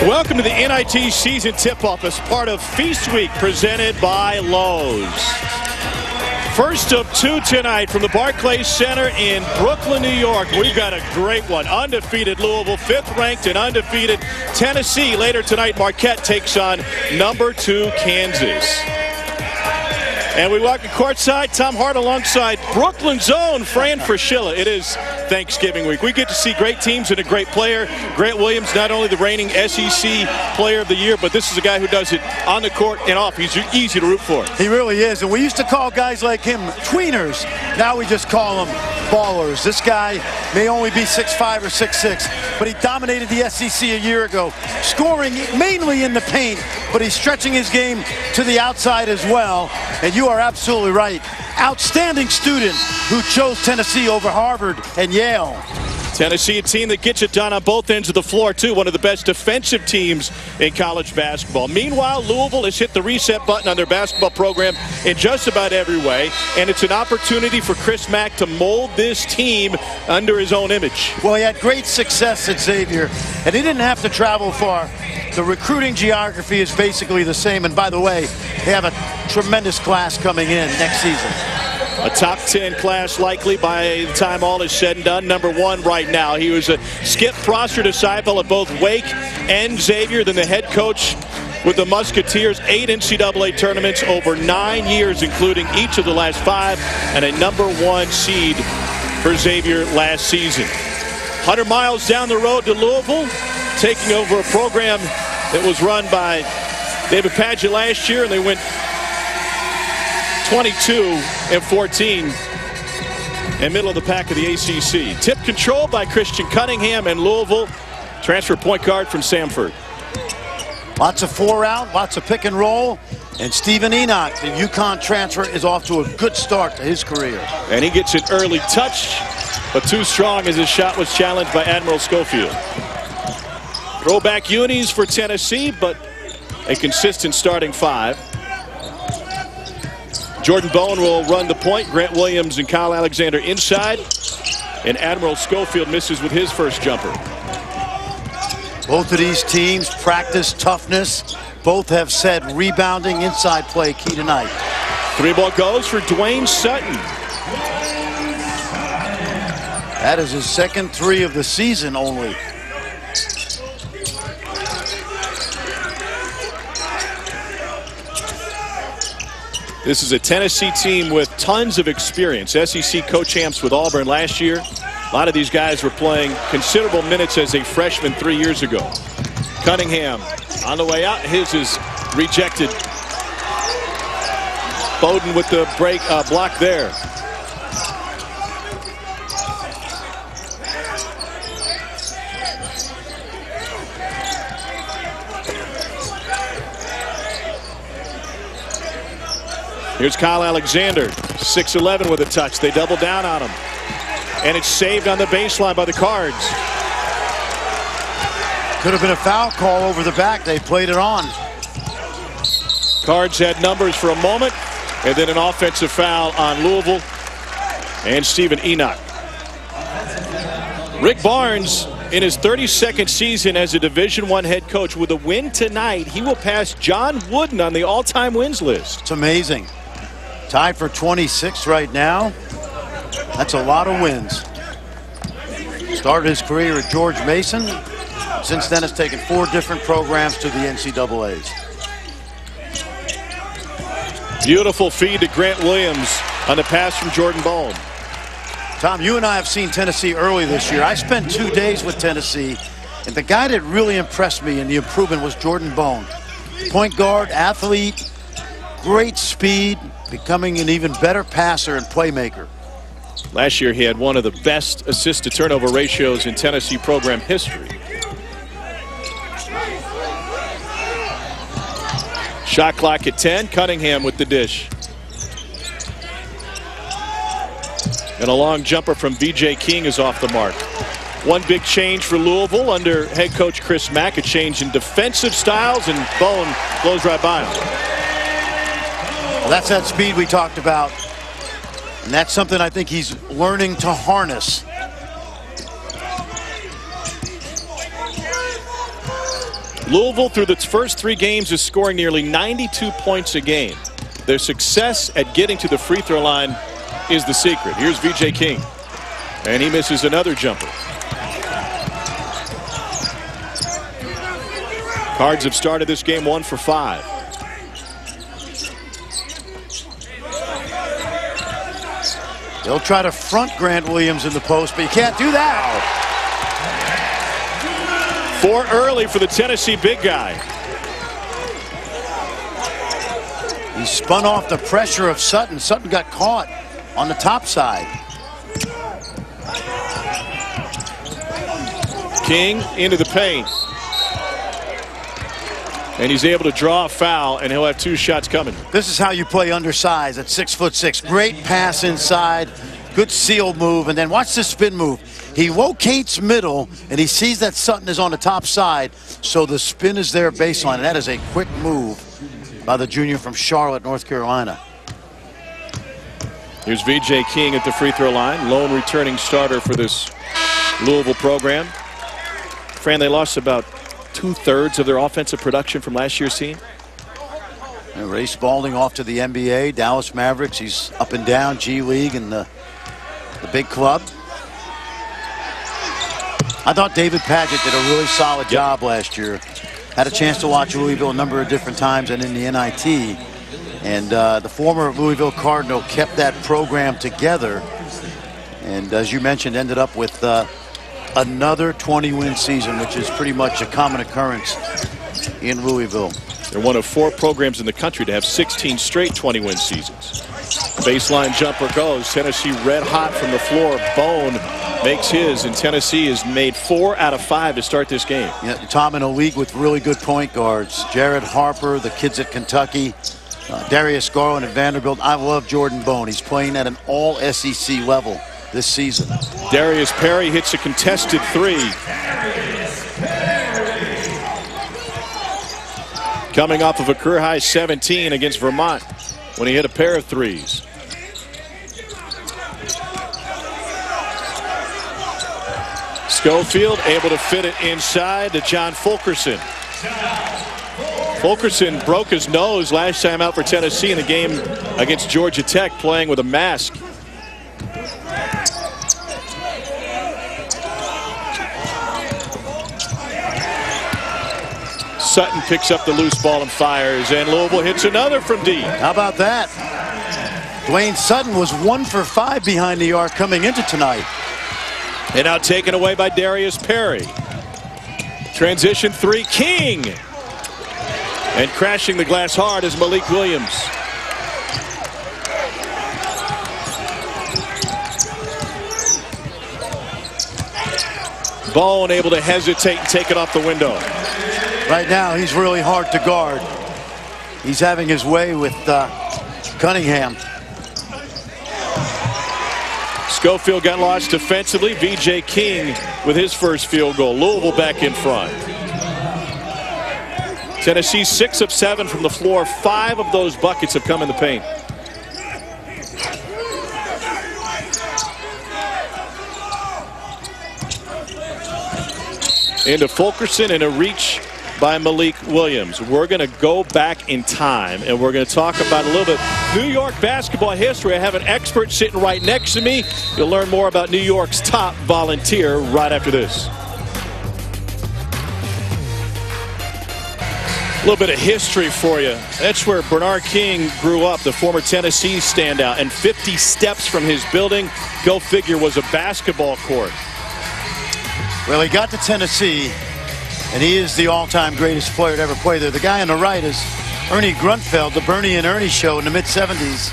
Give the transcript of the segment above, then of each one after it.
Welcome to the NIT season tip-off as part of Feast Week presented by Lowe's. First of two tonight from the Barclays Center in Brooklyn, New York. We've got a great one. Undefeated Louisville, 5th ranked and undefeated Tennessee. Later tonight, Marquette takes on number 2 Kansas. And we welcome courtside Tom Hart alongside Brooklyn's own Fran Fraschilla. It is Thanksgiving week. We get to see great teams and a great player. Grant Williams, not only the reigning SEC Player of the Year, but this is a guy who does it on the court and off. He's easy to root for. He really is. And we used to call guys like him tweeners. Now we just call them ballers. This guy may only be 6'5" or 6'6", but he dominated the SEC a year ago, scoring mainly in the paint, but he's stretching his game to the outside as well. And you are absolutely right. Outstanding student who chose Tennessee over Harvard and Yale. Tennessee, a team that gets it done on both ends of the floor, too. One of the best defensive teams in college basketball. Meanwhile, Louisville has hit the reset button on their basketball program in just about every way, and it's an opportunity for Chris Mack to mold this team under his own image. Well, he had great success at Xavier, and he didn't have to travel far. The recruiting geography is basically the same, and by the way, they have a tremendous class coming in next season. A top 10 class likely by the time all is said and done. Number 1 right now. He was a Skip Prosser disciple at both Wake and Xavier, then the head coach with the Musketeers. 8 NCAA tournaments over 9 years, including each of the last 5, and a number 1 seed for Xavier last season. 100 miles down the road to Louisville, taking over a program that was run by David Padgett last year, and they went 22-14 and middle of the pack of the ACC. Tip controlled by Christian Cunningham, and Louisville transfer point guard from Samford. Lots of 4-out, lots of pick and roll, and Stephen Enoch, the UConn transfer, is off to a good start to his career. And he gets an early touch, but too strong as his shot was challenged by Admiral Schofield. Throwback unis for Tennessee, but a consistent starting 5. Jordan Bowen will run the point. Grant Williams and Kyle Alexander inside. And Admiral Schofield misses with his first jumper. Both of these teams practice toughness. Both have said rebounding, inside play key tonight. 3-ball goes for Dwayne Sutton. That is his second 3 of the season only. This is a Tennessee team with tons of experience. SEC co-champs with Auburn last year. A lot of these guys were playing considerable minutes as a freshman 3 years ago. Cunningham on the way out. His is rejected. Bowden with the break block there. Here's Kyle Alexander, 6'11" with a touch. They double down on him. And it's saved on the baseline by the Cards. Could have been a foul call over the back. They played it on. Cards had numbers for a moment, and then an offensive foul on Louisville and Stephen Enoch. Rick Barnes, in his 32nd season as a Division I head coach, with a win tonight, he will pass John Wooden on the all-time wins list. It's amazing. Tied for 26 right now. That's a lot of wins. Started his career at George Mason. Since then has taken 4 different programs to the NCAAs. Beautiful feed to Grant Williams on the pass from Jordan Bowen. Tom, you and I have seen Tennessee early this year. I spent 2 days with Tennessee, and the guy that really impressed me in the improvement was Jordan Bowen. Point guard, athlete, great speed, becoming an even better passer and playmaker. Last year he had one of the best assist-to-turnover ratios in Tennessee program history. Shot clock at 10. Cunningham with the dish. And a long jumper from B.J. King is off the mark. One big change for Louisville under head coach Chris Mack, a change in defensive styles, and Bowen blows right by him. Well, that's that speed we talked about. And that's something I think he's learning to harness. Louisville, through its first 3 games, is scoring nearly 92 points a game. Their success at getting to the free throw line is the secret. Here's VJ King. And he misses another jumper. Cards have started this game 1 for 5. They'll try to front Grant Williams in the post, but you can't do that. 4 early for the Tennessee big guy. He spun off the pressure of Sutton. Sutton got caught on the top side. King into the paint. And he's able to draw a foul, and he'll have 2 shots coming. This is how you play undersized at 6'6". Great pass inside, good seal move, and then watch this spin move. He locates middle, and he sees that Sutton is on the top side, so the spin is there baseline. And that is a quick move by the junior from Charlotte, North Carolina. Here's VJ King at the free throw line, lone returning starter for this Louisville program. Fran, they lost about 2/3 of their offensive production from last year's team. And Ray Spalding off to the NBA, Dallas Mavericks. He's up and down, G League and the big club. I thought David Padgett did a really solid job last year. Had a chance to watch Louisville a number of different times and in the NIT. And the former Louisville Cardinal kept that program together. And as you mentioned, ended up with another 20-win season, which is pretty much a common occurrence in Louisville. They're one of 4 programs in the country to have 16 straight 20-win seasons. Baseline jumper goes. Tennessee red hot from the floor. Bone makes his, and Tennessee has made 4 out of 5 to start this game. Yeah, Tom, in a league with really good point guards. Jared Harper, the kids at Kentucky, Darius Garland at Vanderbilt. I love Jordan Bone. He's playing at an all-SEC level this season. Darius Perry hits a contested 3. Coming off of a career-high 17 against Vermont when he hit a pair of 3s. Schofield able to fit it inside to John Fulkerson. Fulkerson broke his nose last time out for Tennessee in the game against Georgia Tech, playing with a mask. Sutton picks up the loose ball and fires, and Louisville hits another from deep. How about that? Dwayne Sutton was 1 for 5 behind the arc coming into tonight. And now taken away by Darius Perry. Transition 3, King. And crashing the glass hard is Malik Williams. Bone able to hesitate and take it off the window. Right now, he's really hard to guard. He's having his way with Cunningham. Schofield got lost defensively. VJ King with his first field goal. Louisville back in front. Tennessee 6 of 7 from the floor. 5 of those buckets have come in the paint. Into Fulkerson and a reach by Malik Williams. We're going to go back in time, and we're going to talk about a little bit New York basketball history. I have an expert sitting right next to me. You'll learn more about New York's top volunteer right after this. A little bit of history for you. That's where Bernard King grew up, the former Tennessee standout, and 50 steps from his building, go figure, was a basketball court. Well, he got to Tennessee, and he is the all-time greatest player to ever play there. The guy on the right is Ernie Grunfeld, the Bernie and Ernie show in the mid-'70s.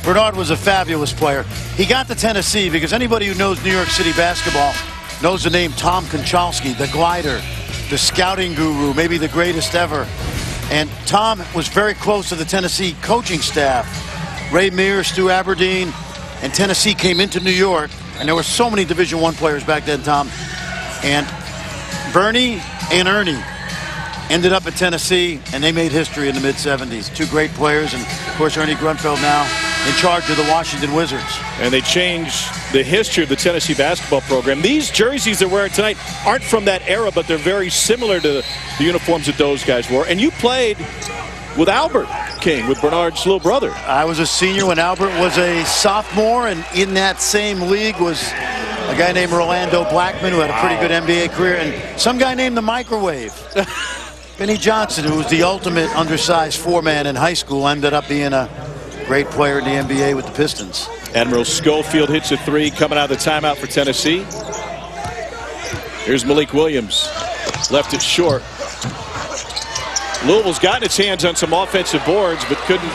Bernard was a fabulous player. He got to Tennessee because anybody who knows New York City basketball knows the name Tom Konchalski, the glider, the scouting guru, maybe the greatest ever. And Tom was very close to the Tennessee coaching staff. Ray Mears, Stu Aberdeen, and Tennessee came into New York, and there were so many Division I players back then, Tom. And Bernie and Ernie ended up at Tennessee, and they made history in the mid-'70s. 2 great players, and of course Ernie Grunfeld now in charge of the Washington Wizards. And they changed the history of the Tennessee basketball program. These jerseys they're wearing tonight aren't from that era, but they're very similar to the uniforms that those guys wore. And you played with Albert King, with Bernard's little brother. I was a senior when Albert was a sophomore, and in that same league was a guy named Orlando Blackman, who had a pretty good NBA career, and some guy named the Microwave. Benny Johnson, who was the ultimate undersized four-man in high school, ended up being a great player in the NBA with the Pistons. Admiral Schofield hits a three coming out of the timeout for Tennessee. Here's Malik Williams. Left it short. Louisville's gotten its hands on some offensive boards, but couldn't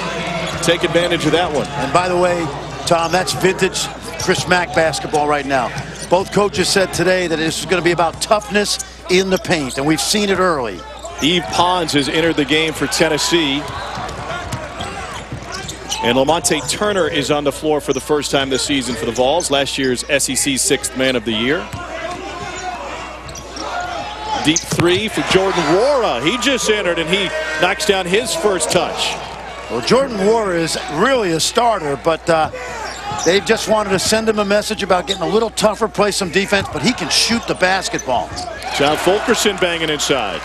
take advantage of that one. And by the way, Tom, that's vintage Chris Mack basketball right now. Both coaches said today that this is going to be about toughness in the paint, and we've seen it early. Yves Pons has entered the game for Tennessee. And Lamonte Turner is on the floor for the first time this season for the Vols, last year's SEC Sixth Man of the Year. Deep three for Jordan Nwora. He just entered, and he knocks down his first touch. Well, Jordan Nwora is really a starter, but they just wanted to send him a message about getting a little tougher, play some defense, but he can shoot the basketball. John Fulkerson banging inside.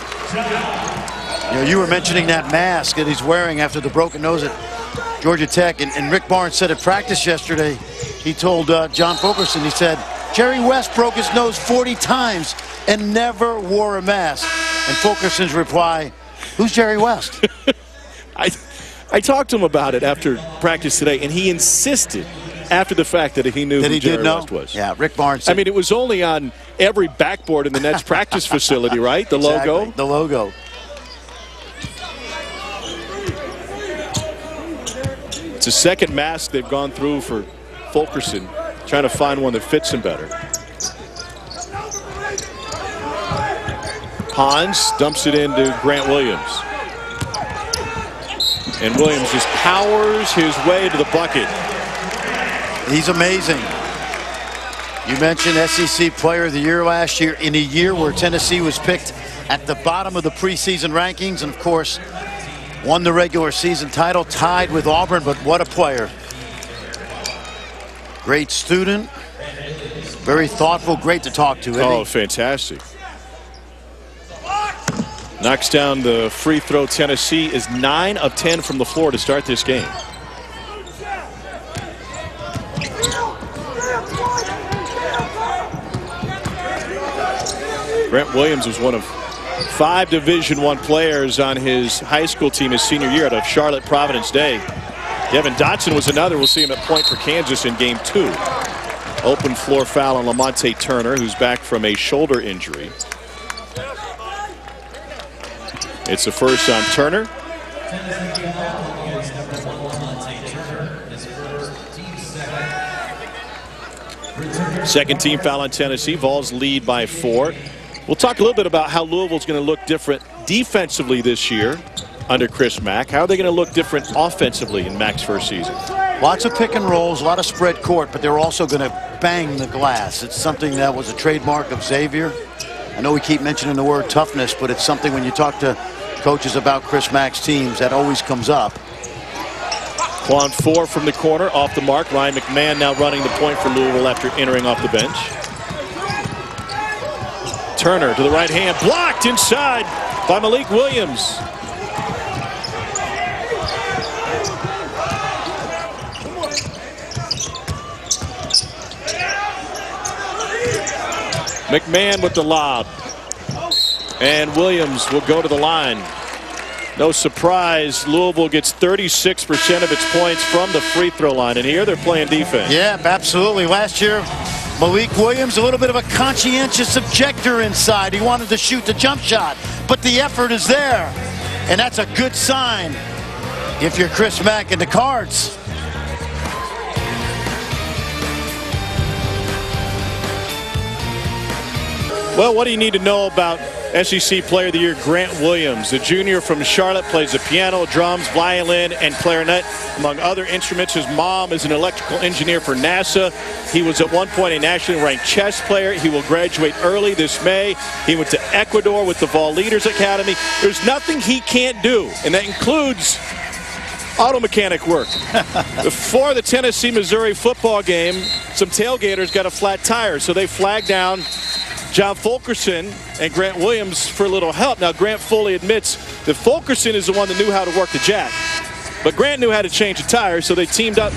You know, you were mentioning that mask that he's wearing after the broken nose at Georgia Tech, and Rick Barnes said at practice yesterday, he told John Fulkerson, he said, Jerry West broke his nose 40 times and never wore a mask. And Fulkerson's reply, who's Jerry West? I talked to him about it after practice today, and he insisted after the fact that he knew who Jerry West was. Yeah, Rick Barnes said, I mean, it was only on every backboard in the Nets practice facility, right? The exactly, logo? the logo. It's the second mask they've gone through for Fulkerson, trying to find one that fits him better. Pons dumps it into Grant Williams. And Williams just powers his way to the bucket. He's amazing. You mentioned SEC Player of the Year last year, in a year where Tennessee was picked at the bottom of the preseason rankings, and of course won the regular season title, tied with Auburn, but what a player. Great student, very thoughtful, great to talk to. Oh, fantastic. Knocks down the free throw. Tennessee is 9 of 10 from the floor to start this game. Grant Williams was one of 5 Division I players on his high school team his senior year out of Charlotte Providence Day. Devin Dotson was another. We'll see him at point for Kansas in game 2. Open floor foul on Lamonte Turner, who's back from a shoulder injury. It's a first on Turner. Second team foul on Tennessee. Vols lead by 4. We'll talk a little bit about how Louisville's going to look different defensively this year under Chris Mack. How are they going to look different offensively in Mack's first season? Lots of pick and rolls, a lot of spread court, but they're also going to bang the glass. It's something that was a trademark of Xavier. I know we keep mentioning the word toughness, but it's something when you talk to coaches about Chris Mack's teams that always comes up. Quan 4 from the corner, off the mark. Ryan McMahon now running the point for Louisville after entering off the bench. Turner to the right hand, blocked inside by Malik Williams. McMahon with the lob. And Williams will go to the line. No surprise, Louisville gets 36% of its points from the free throw line. And here they're playing defense. Yeah, absolutely. Last year, Malik Williams, a little bit of a conscientious objector inside. He wanted to shoot the jump shot, but the effort is there. And that's a good sign if you're Chris Mack in the Cards. Well, what do you need to know about SEC Player of the Year Grant Williams? The junior from Charlotte plays the piano, drums, violin, and clarinet, among other instruments. His mom is an electrical engineer for NASA. He was at one point a nationally ranked chess player. He will graduate early this May. He went to Ecuador with the Vol Leaders Academy. There's nothing he can't do, and that includes auto mechanic work. Before the Tennessee-Missouri football game, some tailgaters got a flat tire, so they flagged down John Fulkerson and Grant Williams for a little help. Now, Grant fully admits that Fulkerson is the one that knew how to work the jack, but Grant knew how to change the tire, so they teamed up.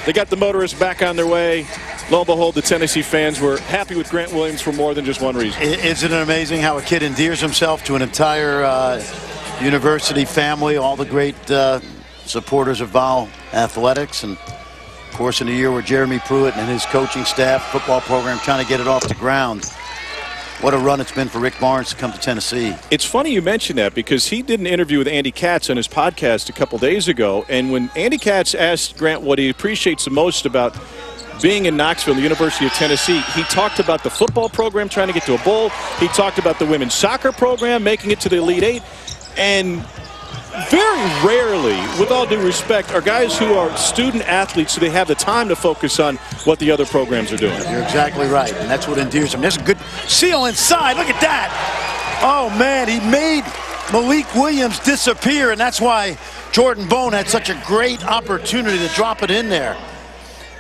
They got the motorists back on their way. Lo and behold, the Tennessee fans were happy with Grant Williams for more than just one reason. Isn't it amazing how a kid endears himself to an entire university family, all the great supporters of Vol Athletics, and of course in a year where Jeremy Pruitt and his coaching staff, football program, trying to get it off the ground. What a run it's been for Rick Barnes to come to Tennessee. It's funny you mention that because he did an interview with Andy Katz on his podcast a couple days ago, and when Andy Katz asked Grant what he appreciates the most about being in Knoxville, the University of Tennessee, he talked about the football program trying to get to a bowl. He talked about the women's soccer program making it to the Elite Eight. And very rarely, with all due respect, are guys who are student athletes so they have the time to focus on what the other programs are doing. You're exactly right, and that's what endears him. There's a good seal inside. Look at that. Oh, man, he made Malik Williams disappear, and that's why Jordan Bone had such a great opportunity to drop it in there.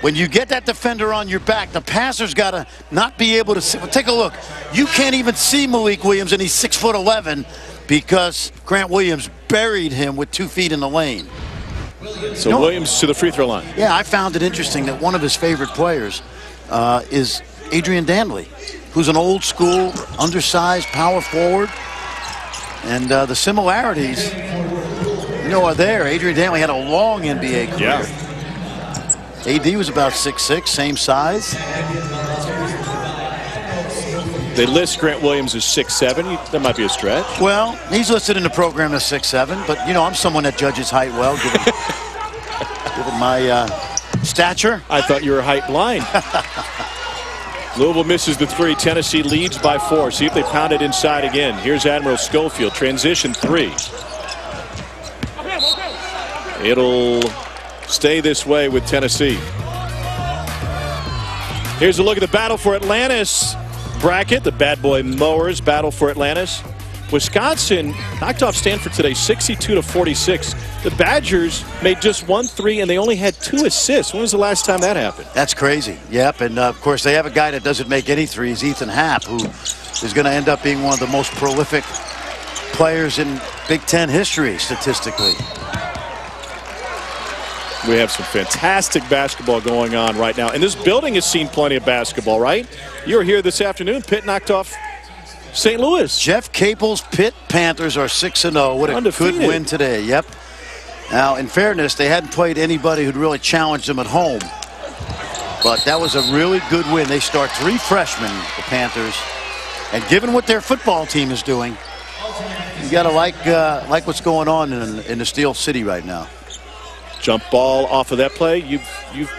When you get that defender on your back, the passer's got to not be able to see. Well, take a look. You can't even see Malik Williams, and he's 6'11", because Grant Williams buried him with 2 feet in the lane. So Williams to the free throw line. Yeah, I found it interesting that one of his favorite players is Adrian Dantley, who's an old school, undersized power forward. And the similarities, are there. Adrian Dantley had a long NBA career. Yeah. AD was about 6'6", same size. They list Grant Williams as 6'7". That might be a stretch. Well, he's listed in the program as 6'7", but, I'm someone that judges height well, given my stature. I thought you were height blind. Louisville misses the 3. Tennessee leads by 4. See if they pound it inside again. Here's Admiral Schofield. Transition 3. It'll stay this way with Tennessee. Here's a look at the battle for Atlantis bracket. The bad boy mowers battle for Atlantis. Wisconsin knocked off Stanford today 62-46. The Badgers made just 1 3 and they only had 2 assists. When was the last time that happened? That's crazy. Yep, and of course they have a guy that doesn't make any threes, Ethan Happ, who is going to end up being one of the most prolific players in Big Ten history statistically. We have some fantastic basketball going on right now. And this building has seen plenty of basketball, right? You were here this afternoon. Pitt knocked off St. Louis. Jeff Capel's Pitt Panthers are 6-0. What a Undefeated. good win today. Yep. Now, in fairness, they hadn't played anybody who'd really challenged them at home. But that was a really good win. They start 3 freshmen, the Panthers. And given what their football team is doing, you got to like what's going on in the Steel City right now. Jump ball off of that play.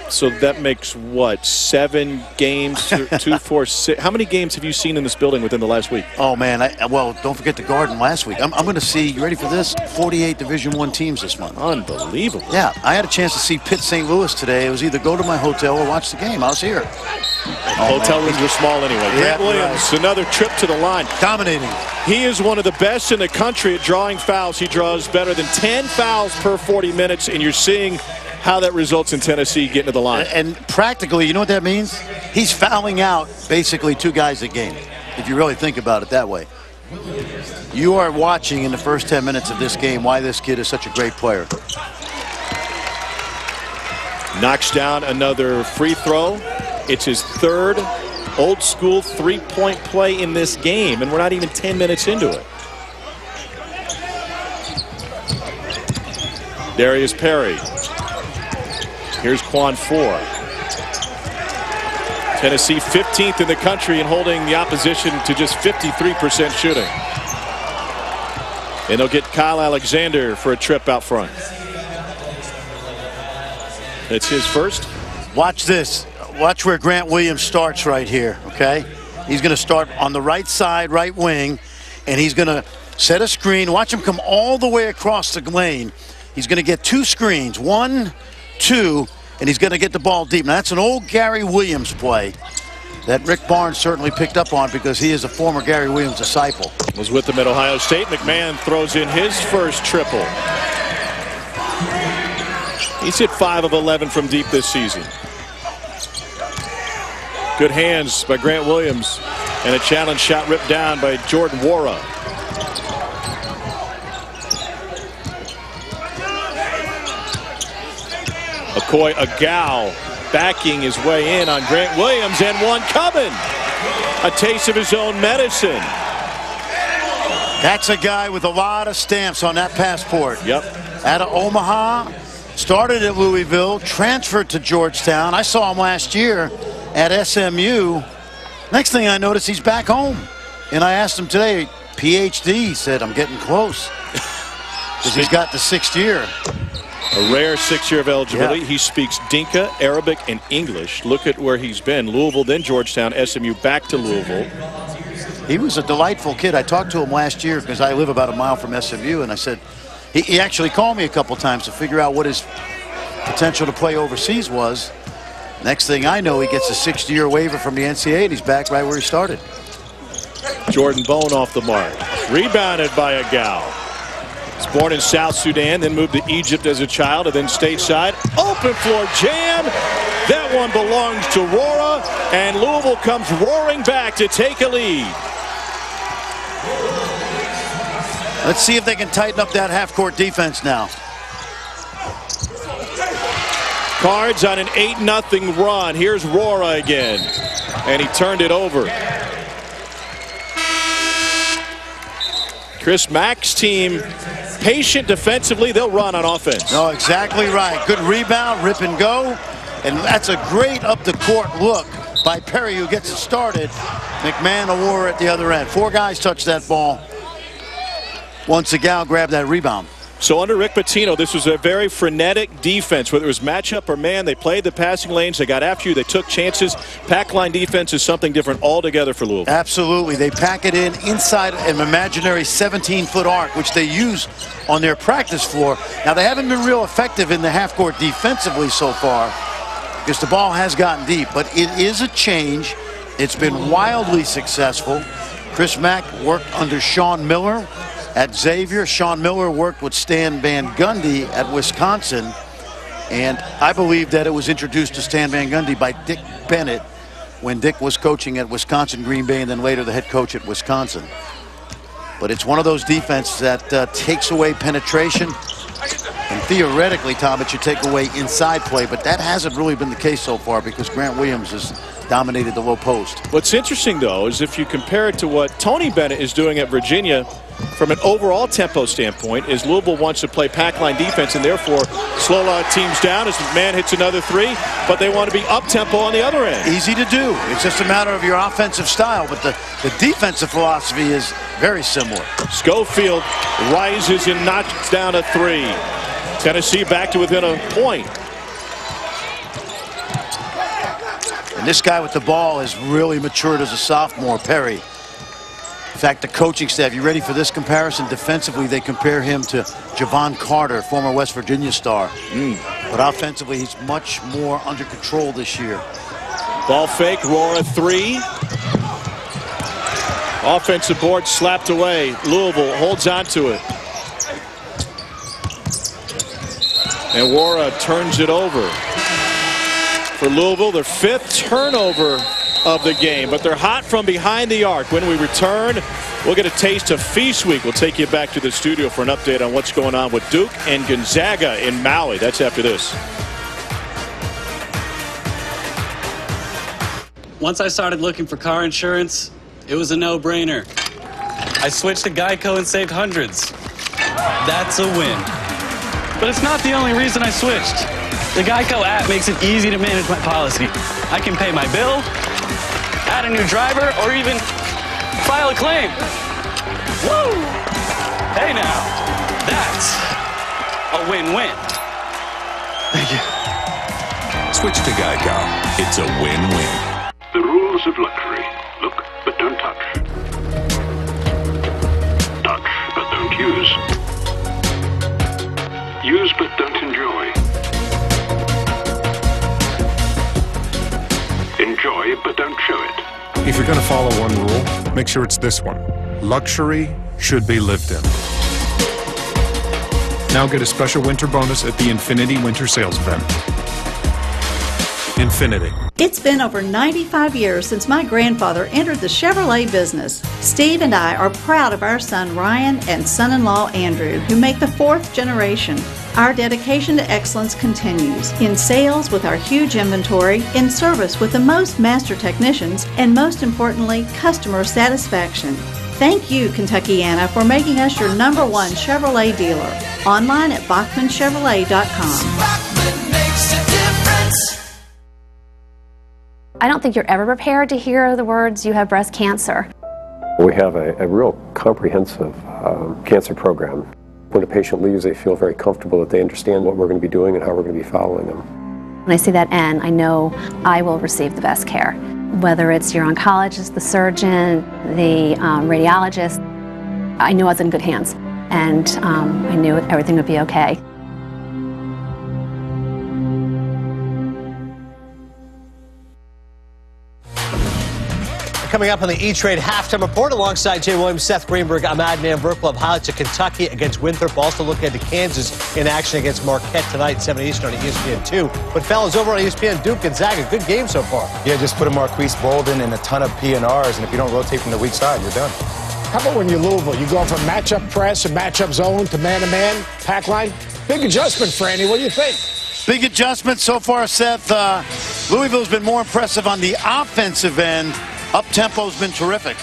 So that makes what, 7 games? 2, 4, 6. How many games have you seen in this building within the last week? Oh man, well, don't forget the Garden last week. I'm going to see. You ready for this? 48 Division I teams this month. Unbelievable. Yeah, I had a chance to see Pitt St. Louis today. It was either go to my hotel or watch the game. I was here. Hotel rooms were small anyway. Yeah, Grant Williams, right. Another trip to the line. Dominating. He is one of the best in the country at drawing fouls. He draws better than 10 fouls per 40 minutes, and you're seeing how that results in Tennessee getting to the line. And practically, you know what that means? He's fouling out basically 2 guys a game, if you really think about it that way. You are watching in the first 10 minutes of this game why this kid is such a great player. Knocks down another free throw. It's his 3rd old school 3-point play in this game, and we're not even 10 minutes into it. Darius Perry. Here's Quan 4. Tennessee 15th in the country in holding the opposition to just 53% shooting. And they'll get Kyle Alexander for a trip out front. It's his first. Watch this. Watch where Grant Williams starts right here, okay? He's going to start on the right side, right wing, and he's going to set a screen. Watch him come all the way across the lane. He's going to get 2 screens, 1, 2, and he's going to get the ball deep. Now, that's an old Gary Williams play that Rick Barnes certainly picked up on because he is a former Gary Williams disciple. Was with them at Ohio State. McMahon throws in his first triple. He's hit 5 of 11 from deep this season. Good hands by Grant Williams, and a challenge shot ripped down by Jordan Wara. Okoye Agau backing his way in on Grant Williams, and one coming. A taste of his own medicine. That's a guy with a lot of stamps on that passport. Yep. Out of Omaha, started at Louisville, transferred to Georgetown. I saw him last year at SMU. Next thing I noticed, he's back home. And I asked him today, PhD, he said, I'm getting close. Because he's got the 6th year. A rare 6-year of eligibility. Yeah. He speaks Dinka, Arabic, and English. Look at where he's been. Louisville, then Georgetown, SMU, back to Louisville. He was a delightful kid. I talked to him last year because I live about a mile from SMU, and I said, he actually called me a couple times to figure out what his potential to play overseas was. Next thing I know, he gets a 6-year waiver from the NCAA, and he's back right where he started. Jordan Bone off the mark. Rebounded by Agau. He's born in South Sudan, then moved to Egypt as a child, and then stateside. Open floor jam. That one belongs to Wara, and Louisville comes roaring back to take a lead. Let's see if they can tighten up that half-court defense now. Cards on an 8-0 run. Here's Wara again, and he turned it over. Chris Mack's team, patient defensively, they'll run on offense. No, exactly right. Good rebound, rip and go. And that's a great up-the-court look by Perry, who gets it started. McMahon or Wara at the other end. 4 guys touch that ball. Once Agau grabbed that rebound. So under Rick Pitino, this was a very frenetic defense. Whether it was matchup or man, they played the passing lanes. They got after you. They took chances. Pack line defense is something different altogether for Louisville. Absolutely. They pack it in inside an imaginary 17-foot arc, which they use on their practice floor. Now, they haven't been real effective in the half-court defensively so far because the ball has gotten deep. But it is a change. It's been wildly successful. Chris Mack worked under Sean Miller at Xavier. Sean Miller worked with Stan Van Gundy at Wisconsin, and I believe that it was introduced to Stan Van Gundy by Dick Bennett when Dick was coaching at Wisconsin Green Bay and then later the head coach at Wisconsin. But it's one of those defenses that takes away penetration, and theoretically, Tom, it should take away inside play, but that hasn't really been the case so far because Grant Williams has dominated the low post. What's interesting, though, is if you compare it to what Tony Bennett is doing at Virginia from an overall tempo standpoint, is Louisville wants to play pack line defense and therefore slow a lot of teams down as McMahon hits another 3, but they want to be up-tempo on the other end. Easy to do. It's just a matter of your offensive style, but the defensive philosophy is very similar. Schofield rises and knocks down a 3. Tennessee back to within a point. And this guy with the ball has really matured as a sophomore, Perry. In fact, the coaching staff, you ready for this comparison? Defensively, they compare him to Javon Carter, former West Virginia star. But offensively, he's much more under control this year. Ball fake, Wara 3. Offensive board slapped away. Louisville holds on to it. And Wara turns it over. For Louisville, their 5th turnover of the game, but they're hot from behind the arc. When we return, we'll get a taste of Feast Week. We'll take you back to the studio for an update on what's going on with Duke and Gonzaga in Maui. That's after this. Once I started looking for car insurance, it was a no-brainer. I switched to Geico and saved hundreds. That's a win. But it's not the only reason I switched. The Geico app makes it easy to manage my policy. I can pay my bill, add a new driver, or even file a claim. Woo! Hey now, that's a win-win. Thank you. Switch to Geico. It's a win-win. The rules of luxury. Look, but don't touch. Touch, but don't use. Use, but don't enjoy. Enjoy, but don't show it. If you're going to follow one rule, make sure it's this one. Luxury should be lived in. Now get a special winter bonus at the Infiniti Winter Sales Event. Infiniti. It's been over 95 years since my grandfather entered the Chevrolet business. Steve and I are proud of our son Ryan and son-in-law Andrew, who make the fourth generation. Our dedication to excellence continues in sales with our huge inventory, in service with the most master technicians, and most importantly, customer satisfaction. Thank you, Kentuckiana, for making us your #1 Chevrolet dealer. Online at BachmanChevrolet.com. Bachman makes a difference. I don't think you're ever prepared to hear the words, "you have breast cancer." We have a real comprehensive cancer program. When a patient leaves, they feel very comfortable that they understand what we're going to be doing and how we're going to be following them. When I see that end, I know I will receive the best care. Whether it's your oncologist, the surgeon, the radiologist, I knew I was in good hands, and I knew everything would be okay. Coming up on the E-Trade halftime report alongside Jay Williams, Seth Greenberg, I'm Adnan Burke. We'll have highlights of Kentucky against Winthrop. Also looking at Kansas in action against Marquette tonight, 7 Eastern on ESPN2. But fellas, over on ESPN, Duke Gonzaga, good game so far. Yeah, just put a Marquise Bolden and a ton of PNRs, and if you don't rotate from the weak side, you're done. How about when you're Louisville? You go from matchup press and matchup zone to man-to-man, pack line. Big adjustment, Franny. What do you think? Big adjustment so far, Seth. Louisville's been more impressive on the offensive end. Up-tempo's been terrific.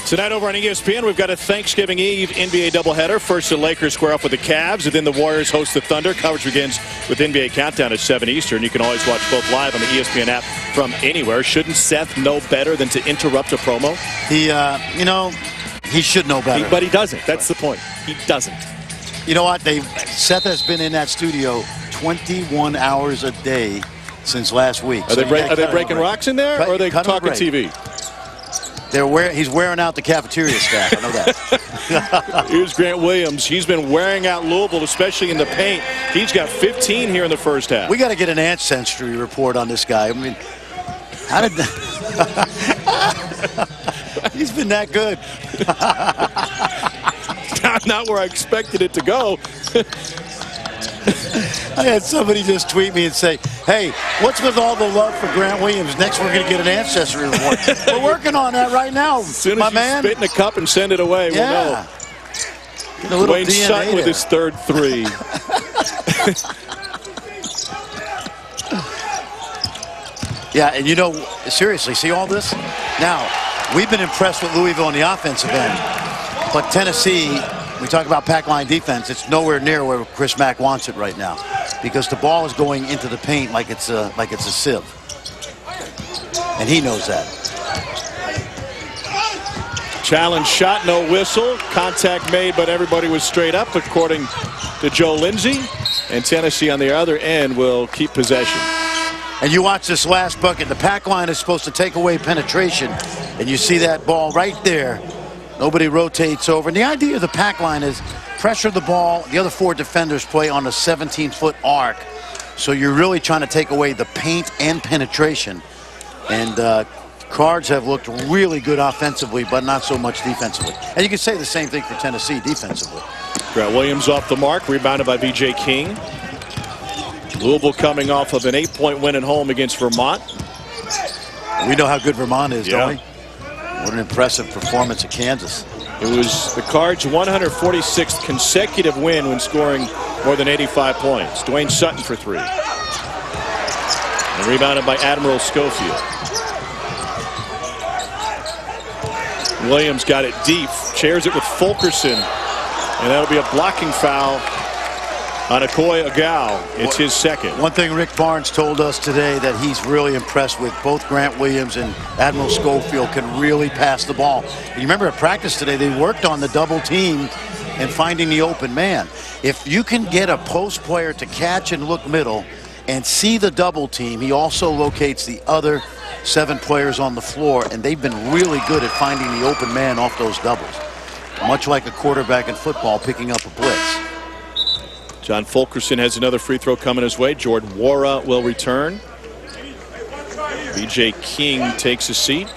Tonight over on ESPN, we've got a Thanksgiving Eve NBA doubleheader. First, the Lakers square off with the Cavs, and then the Warriors host the Thunder. Coverage begins with NBA Countdown at 7 Eastern. You can always watch both live on the ESPN app from anywhere. Shouldn't Seth know better than to interrupt a promo? He should know better. But he doesn't. That's the point. He doesn't. You know what? Seth has been in that studio 21 hours a day since last week. Are they breaking rocks in there, or are they talking TV? He's wearing out the cafeteria staff. I know that. Here's Grant Williams. He's been wearing out Louisville, especially in the paint. He's got 15 here in the first half. We got to get an ancestry report on this guy. I mean, how did he's been that good? Not where I expected it to go. I had somebody just tweet me and say, hey, what's with all the love for Grant Williams? Next, we're going to get an ancestry report. We're working on that right now, as soon as you spit in a cup and send it away, yeah. We'll know. Dwayne Sutton with his third three. Yeah, and seriously, see all this? Now, we've been impressed with Louisville on the offensive end, but Tennessee, we talk about pack line defense, it's nowhere near where Chris Mack wants it right now, because the ball is going into the paint like it's a sieve, and he knows that. Challenge shot, no whistle. Contact made, but everybody was straight up, according to Joe Lindsay. And Tennessee on the other end will keep possession. And you watch this last bucket. The pack line is supposed to take away penetration, and you see that ball right there. Nobody rotates over. And the idea of the pack line is pressure the ball. The other four defenders play on a 17-foot arc. So you're really trying to take away the paint and penetration. And Cards have looked really good offensively, but not so much defensively. And you can say the same thing for Tennessee defensively. Grant Williams off the mark, rebounded by B.J. King. Louisville coming off of an 8-point win at home against Vermont. We know how good Vermont is, don't we? What an impressive performance at Kansas. It was the Cards' 146th consecutive win when scoring more than 85 points. Dwayne Sutton for three. And rebounded by Admiral Schofield. Williams got it deep, shares it with Fulkerson, and that'll be a blocking foul on Akoy Agau. It's his second. One thing Rick Barnes told us today that he's really impressed with, both Grant Williams and Admiral Schofield can really pass the ball. You remember at practice today, they worked on the double team and finding the open man. If you can get a post player to catch and look middle and see the double team, he also locates the other 7 players on the floor, and they've been really good at finding the open man off those doubles. Much like a quarterback in football picking up a blitz. John Fulkerson has another free throw coming his way. Jordan Wara will return. B.J. King takes a seat.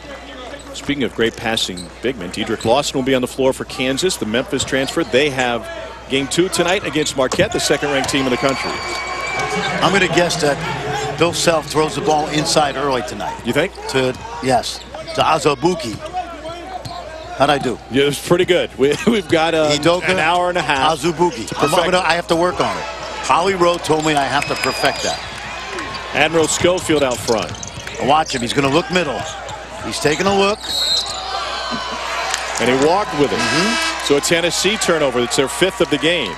Speaking of great passing big men, Dedrick Lawson will be on the floor for Kansas, the Memphis transfer. They have Game 2 tonight against Marquette, the second-ranked team in the country. I'm going to guess that Bill Self throws the ball inside early tonight. You think? Yes, to Azubuike. How'd I do? Yeah, it was pretty good. We've got an hour and a half. Azubuike. I have to work on it. Holly Rowe told me I have to perfect that. Admiral Schofield out front. Watch him. He's going to look middle. He's taking a look. And he walked with it. So a Tennessee turnover. It's their 5th of the game.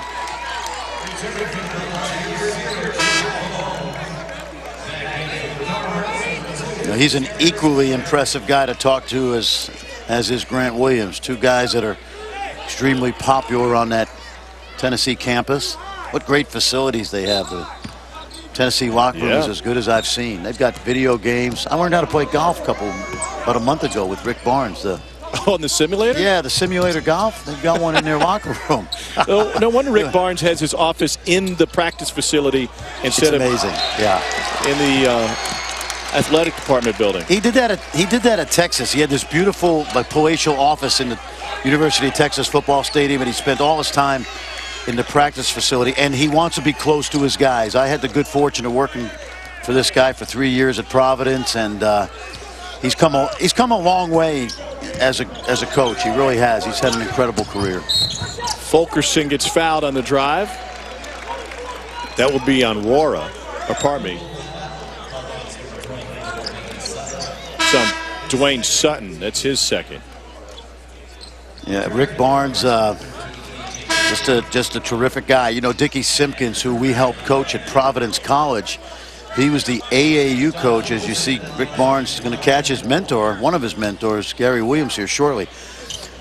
Now, he's an equally impressive guy to talk to as is Grant Williams. Two guys that are extremely popular on that Tennessee campus. What great facilities they have. The Tennessee locker room is as good as I've seen. They've got video games. I learned how to play golf about a month ago with Rick Barnes. On the simulator? Yeah, the simulator golf. They've got one in their locker room. No wonder Rick Barnes has his office in the practice facility instead of in the athletic department building. He did that at Texas. He had this beautiful palatial office in the University of Texas football stadium, and he spent all his time in the practice facility, and he wants to be close to his guys. I had the good fortune of working for this guy for 3 years at Providence, and he's come a long way as a coach. He really has. He's had an incredible career. Fulkerson gets fouled on the drive. That will be on Rora, or pardon me. It's on Dwayne Sutton. That's his second. Yeah, Rick Barnes, just a terrific guy. You know, Dickie Simpkins, who we helped coach at Providence College, he was the AAU coach. As you see, Rick Barnes is going to catch his mentor, one of his mentors, Gary Williams, here shortly.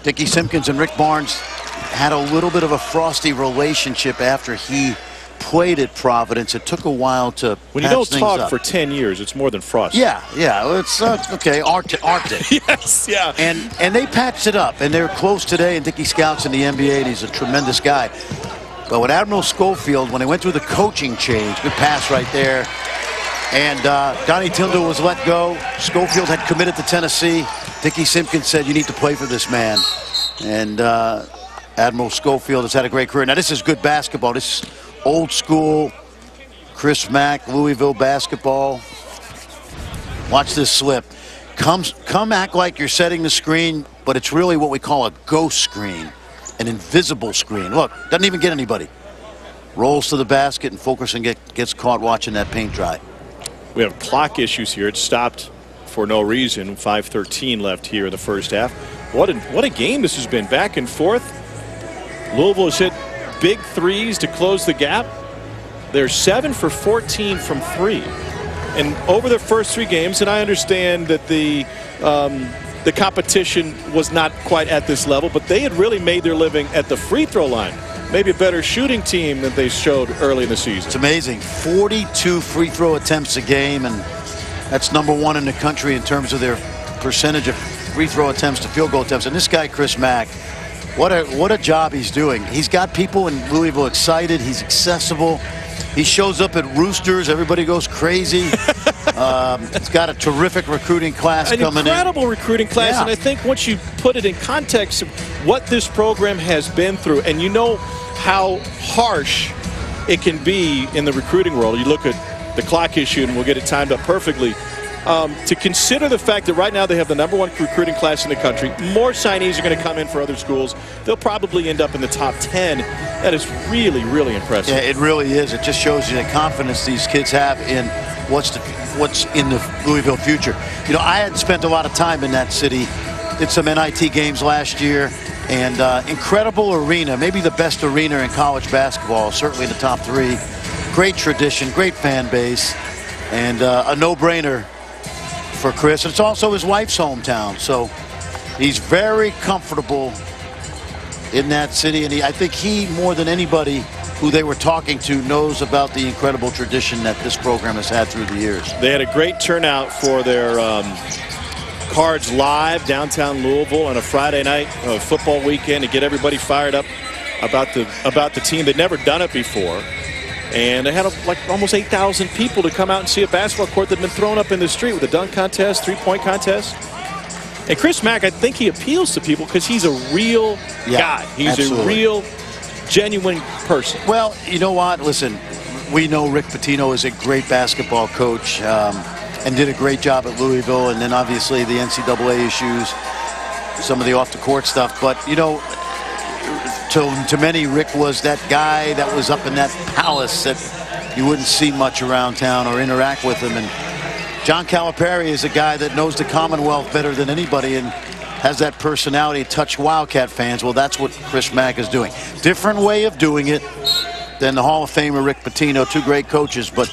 Dickie Simpkins and Rick Barnes had a little bit of a frosty relationship after he played at Providence. It took a while to when you don't talk for 10 years, it's more than frosty. Yeah. It's okay. Arctic. Yes. Yeah. And they patched it up, and they're close today. And Dickie scouts in the NBA, and he's a tremendous guy. But with Admiral Schofield, when they went through the coaching change, good pass right there. And Donnie Tyndall was let go. Schofield had committed to Tennessee. Dickie Simpkins said, "You need to play for this man." And Admiral Schofield has had a great career. Now this is good basketball. This is old school Chris Mack, Louisville basketball. Watch this slip. Come act like you're setting the screen, but it's really what we call a ghost screen, an invisible screen. Look, doesn't even get anybody. Rolls to the basket, and Fulkerson gets caught watching that paint dry. We have clock issues here. It stopped for no reason. 5:13 left here in the first half. What a game this has been. Back and forth. Louisville has hit big threes to close the gap. They're 7 for 14 from 3. And over their first 3 games, and I understand that the competition was not quite at this level, but they had really made their living at the free throw line. Maybe a better shooting team than they showed early in the season. It's amazing. 42 free throw attempts a game, and that's #1 in the country in terms of their percentage of free throw attempts to field goal attempts. And this guy, Chris Mack, what a job he's doing. He's got people in Louisville excited. He's accessible. He shows up at Roosters. Everybody goes crazy. He's got a terrific recruiting class coming in. An incredible recruiting class. Yeah. And I think once you put it in context of what this program has been through, and you know how harsh it can be in the recruiting world. You look at the clock issue, and we'll get it timed up perfectly. To consider the fact that right now they have the #1 recruiting class in the country. More signees are going to come in for other schools. They'll probably end up in the top 10. That is really, really impressive. Yeah, it really is. It just shows you the confidence these kids have in what's in the Louisville future. You know, I had spent a lot of time in that city. Did some NIT games last year. And incredible arena. Maybe the best arena in college basketball. Certainly in the top 3. Great tradition. Great fan base. And a no-brainer for Chris. It's also his wife's hometown, so he's very comfortable in that city, and I think he, more than anybody who they were talking to, knows about the incredible tradition that this program has had through the years. They had a great turnout for their Cards Live downtown Louisville on a Friday night football weekend to get everybody fired up about the team. They'd never done it before. And they had like almost 8,000 people to come out and see a basketball court that had been thrown up in the street with a dunk contest, three-point contest. And Chris Mack, I think he appeals to people because he's a real guy. He's absolutely. a real genuine person. Well, you know what? Listen, we know Rick Pitino is a great basketball coach and did a great job at Louisville, and then obviously the NCAA issues, some of the off-the-court stuff. But, you know, to many, Rick was that guy that was up in that palace that you wouldn't see much around town or interact with him. And John Calipari is a guy that knows the Commonwealth better than anybody and has that personality to touch Wildcat fans. Well, that's what Chris Mack is doing. Different way of doing it than the Hall of Famer Rick Pitino. Two great coaches, but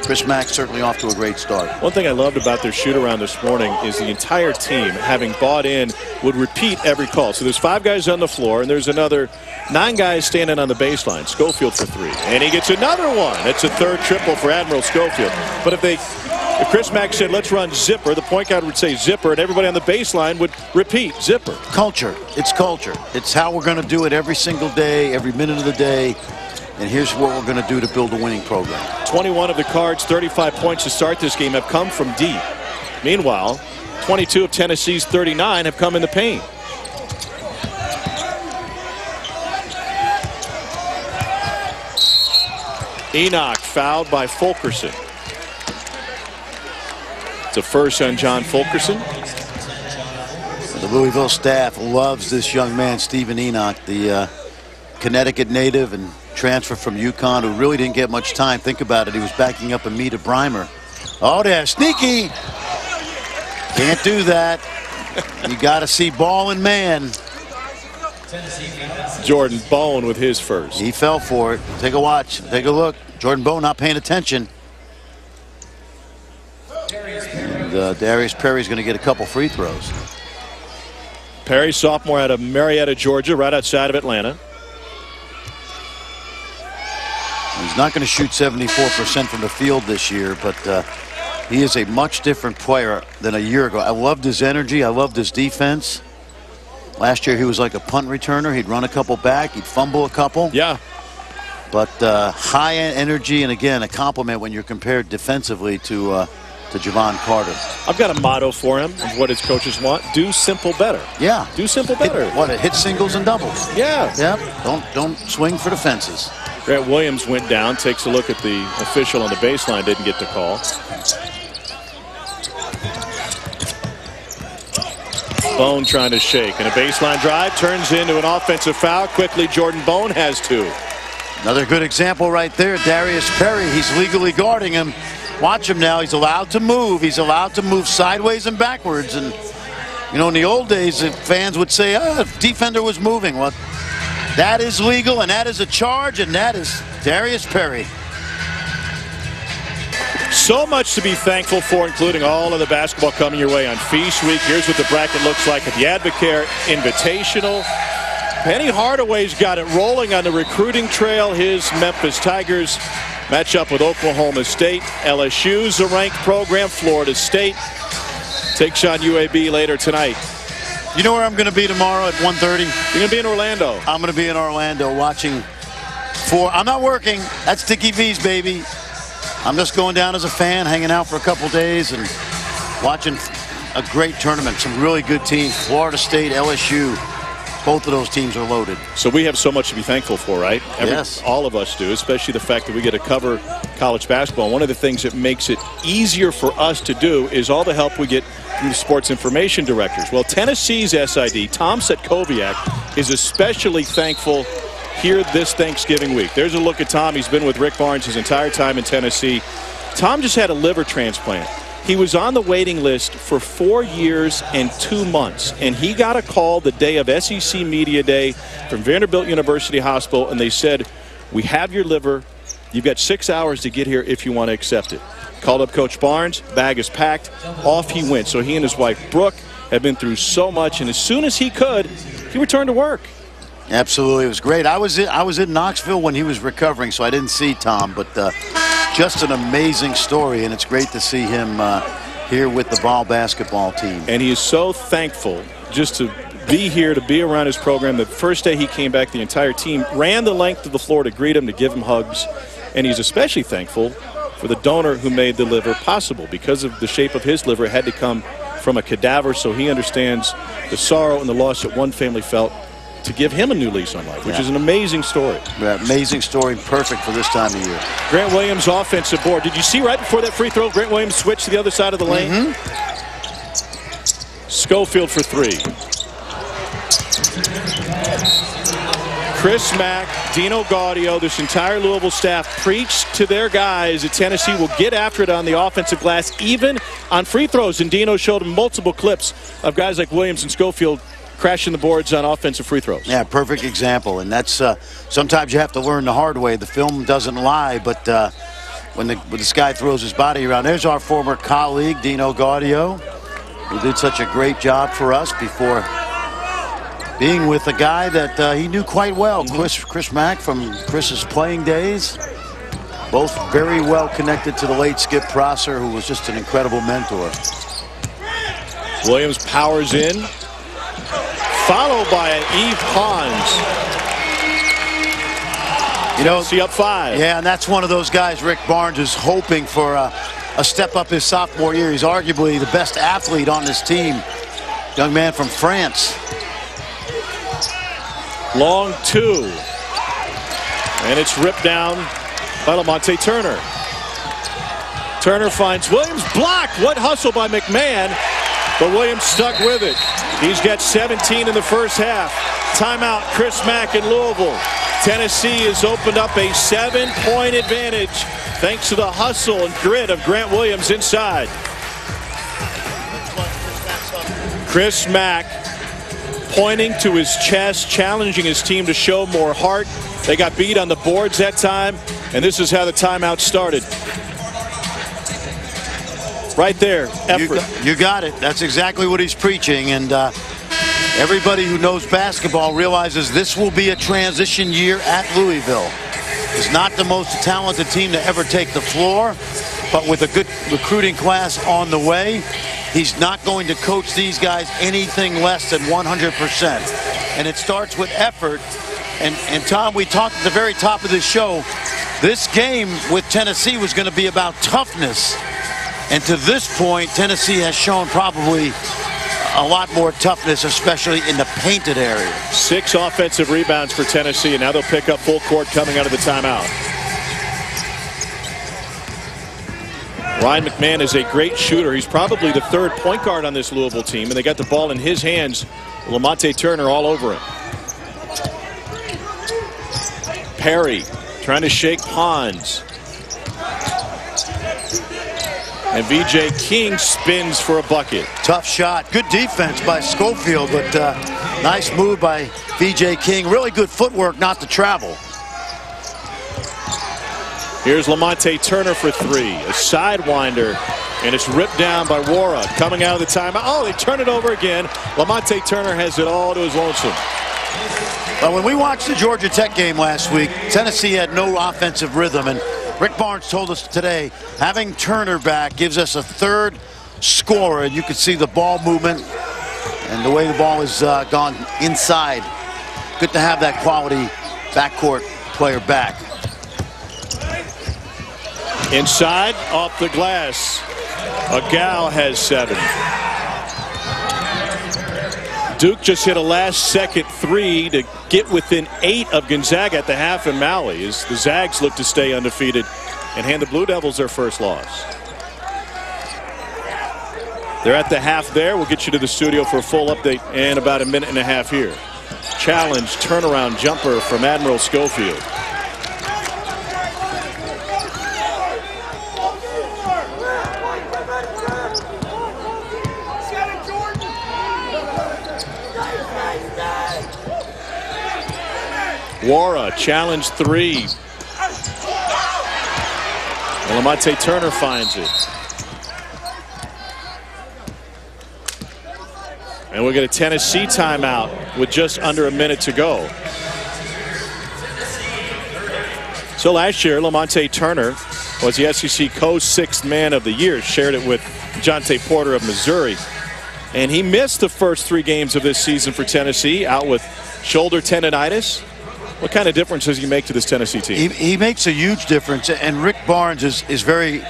Chris Mack certainly off to a great start. One thing I loved about their shoot-around this morning is the entire team, having bought in, would repeat every call. So there's 5 guys on the floor, and there's another 9 guys standing on the baseline. Schofield for 3. And he gets another one. It's a third triple for Admiral Schofield. But if Chris Mack said, let's run zipper, the point guard would say zipper, and everybody on the baseline would repeat zipper. Culture. It's culture. It's how we're going to do it every single day, every minute of the day. And here's what we're going to do to build a winning program. 21 of the Cards' 35 points to start this game have come from deep. Meanwhile, 22 of Tennessee's 39 have come in the paint. Enoch fouled by Fulkerson. It's a first on John Fulkerson. The Louisville staff loves this young man, Stephen Enoch, the Connecticut native and transfer from UConn, who really didn't get much time. Think about it. He was backing up Amita Breimer. Oh, there, sneaky. Can't do that. You got to see ball and man. Jordan Bone with his first. He fell for it. Take a watch. Take a look. Jordan Bone not paying attention. And, Darius Perry's going to get a couple free throws. Perry, sophomore out of Marietta, Georgia, right outside of Atlanta. He's not going to shoot 74% from the field this year, but he is a much different player than a year ago. I loved his energy. I loved his defense. Last year he was like a punt returner. He'd run a couple back. He'd fumble a couple. Yeah. But high energy, and again, a compliment when you're compared defensively to Javon Carter. I've got a motto for him of what his coaches want. Do simple better. Yeah. Do simple better. Hit singles and doubles. Yeah. Yeah. Don't swing for the fences. Grant Williams went down, takes a look at the official on the baseline, didn't get the call. Bone trying to shake, and a baseline drive turns into an offensive foul. Quickly, Jordan Bone has 2. Another good example right there. Darius Perry, he's legally guarding him. Watch him now. He's allowed to move. He's allowed to move sideways and backwards. And, you know, in the old days, the fans would say, defender was moving. Well, that is legal, and that is a charge, and that is Darius Perry. So much to be thankful for, including all of the basketball coming your way on Feast Week. Here's what the bracket looks like at the Advocare Invitational. Penny Hardaway's got it rolling on the recruiting trail. His Memphis Tigers match up with Oklahoma State. LSU's a ranked program. Florida State takes on UAB later tonight. You know where I'm going to be tomorrow at 1:30? You're going to be in Orlando. I'm going to be in Orlando watching I'm not working. That's Dickie V's, baby. I'm just going down as a fan, hanging out for a couple days and watching a great tournament. Some really good teams. Florida State, LSU. Both of those teams are loaded. So we have so much to be thankful for, right? Yes. All of us do, especially the fact that we get to cover college basketball. One of the things that makes it easier for us to do is all the help we get from the sports information directors. Well, Tennessee's SID, Tom Setkoviak, is especially thankful here this Thanksgiving week. There's a look at Tom. He's been with Rick Barnes his entire time in Tennessee. Tom just had a liver transplant. He was on the waiting list for 4 years and 2 months, and he got a call the day of SEC Media Day from Vanderbilt University Hospital, and they said, we have your liver. You've got 6 hours to get here if you want to accept it. Called up Coach Barnes. Bag is packed. Off he went. So he and his wife, Brooke, have been through so much, and as soon as he could, he returned to work. Absolutely. It was great. I was in Knoxville when he was recovering, so I didn't see Tom, but just an amazing story, and it's great to see him here with the Vol basketball team. And he is so thankful just to be here, to be around his program. The first day he came back, the entire team ran the length of the floor to greet him, to give him hugs, and he's especially thankful for the donor who made the liver possible. Because of the shape of his liver, it had to come from a cadaver, so he understands the sorrow and the loss that one family felt to give him a new lease on life, which is an amazing story. Yeah, amazing story, perfect for this time of year. Grant Williams offensive board. Did you see right before that free throw, Grant Williams switched to the other side of the lane? Schofield for three. Chris Mack, Dino Gaudio, this entire Louisville staff preached to their guys that Tennessee will get after it on the offensive glass, even on free throws. And Dino showed them multiple clips of guys like Williams and Schofield crashing the boards on offensive free throws. Yeah, perfect example. And that's sometimes you have to learn the hard way. The film doesn't lie, but when this guy throws his body around, there's our former colleague, Dino Gaudio, who did such a great job for us before being with a guy that he knew quite well, Chris Mack from Chris's playing days. Both very well connected to the late Skip Prosser, who was just an incredible mentor. Williams powers in, followed by Yves Pons. You know, see up 5. Yeah, and that's one of those guys Rick Barnes is hoping for a step up his sophomore year. He's arguably the best athlete on this team. Young man from France. Long 2. And it's ripped down by Lamonte Turner. Turner finds Williams, blocked. What hustle by McMahon, but Williams stuck with it. He's got 17 in the first half. Timeout, Chris Mack in Louisville. Tennessee has opened up a 7-point advantage thanks to the hustle and grit of Grant Williams inside. Chris Mack pointing to his chest, challenging his team to show more heart. They got beat on the boards that time, and this is how the timeout started. Right there, effort. You got it. That's exactly what he's preaching, and everybody who knows basketball realizes this will be a transition year at Louisville. It's not the most talented team to ever take the floor, but with a good recruiting class on the way, he's not going to coach these guys anything less than 100%. And it starts with effort. And Tom, we talked at the very top of this show, this game with Tennessee was going to be about toughness. And to this point, Tennessee has shown probably a lot more toughness, especially in the painted area. 6 offensive rebounds for Tennessee, and now they'll pick up full court coming out of the timeout. Ryan McMahon is a great shooter. He's probably the 3rd point guard on this Louisville team, and they got the ball in his hands. Lamonte Turner all over him. Perry trying to shake Pons. And V.J. King spins for a bucket. Tough shot. Good defense by Schofield, but nice move by V.J. King. Really good footwork not to travel. Here's Lamonte Turner for 3. A sidewinder, and it's ripped down by Wara. Coming out of the timeout. Oh, they turn it over again. Lamonte Turner has it all to his lonesome. Well, when we watched the Georgia Tech game last week, Tennessee had no offensive rhythm, and Rick Barnes told us today, having Turner back gives us a 3rd scorer, and you can see the ball movement and the way the ball has gone inside. Good to have that quality backcourt player back. Inside, off the glass. Agal has 7. Duke just hit a last-second 3 to get within 8 of Gonzaga at the half in Maui as the Zags look to stay undefeated and hand the Blue Devils their first loss. They're at the half there. We'll get you to the studio for a full update in about a minute and a half here. Challenge, turnaround jumper from Admiral Schofield. Wara, challenge 3. And Lamonte Turner finds it. And we'll get a Tennessee timeout with just under a minute to go. So last year, Lamonte Turner was the SEC co-6th man of the year. Shared it with Jonte Porter of Missouri. And he missed the first 3 games of this season for Tennessee, out with shoulder tendonitis. What kind of difference does he make to this Tennessee team? He makes a huge difference, and Rick Barnes is very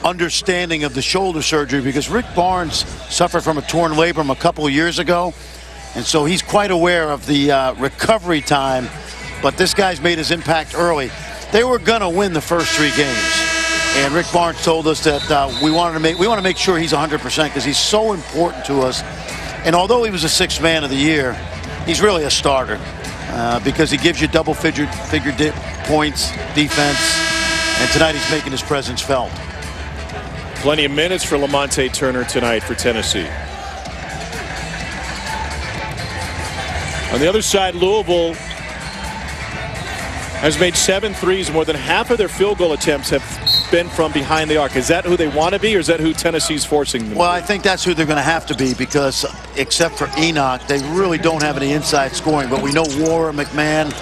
understanding of the shoulder surgery because Rick Barnes suffered from a torn labrum a couple of years ago, And so he's quite aware of the recovery time. But this guy's made his impact early. They were going to win the first 3 games. And Rick Barnes told us that we want to make sure he's 100% because he's so important to us. And although he was a 6th man of the year, he's really a starter because he gives you double-figure points, defense, and tonight he's making his presence felt. Plenty of minutes for Lamonte Turner tonight for Tennessee. On the other side, Louisville has made 7 threes. More than half of their field goal attempts have been from behind the arc. Is that who they want to be, or is that who Tennessee's forcing them? Well, I think that's who they're going to have to be because except for Enoch, they really don't have any inside scoring. But we know Warren, McMahon,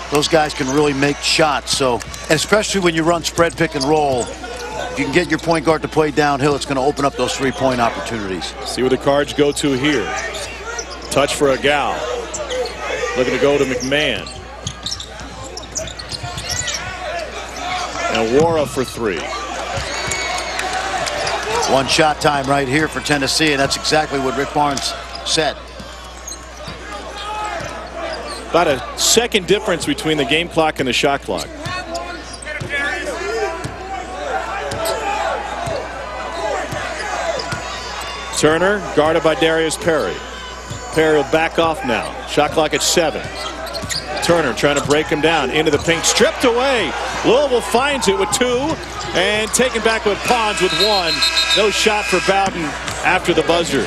those guys can really make shots. So, especially when you run spread pick and roll, if you can get your point guard to play downhill, it's going to open up those 3-point opportunities. See where the Cards go to here. Touch for Agal. Looking to go to McMahon. And Wara for 3. 1 shot time right here for Tennessee, and that's exactly what Rick Barnes said. About a second difference between the game clock and the shot clock. Turner guarded by Darius Perry. Perry will back off now. Shot clock at 7. Turner trying to break him down into the paint, stripped away. Louisville finds it with 2 and taken back with Pons with 1. No shot for Bowden after the buzzer.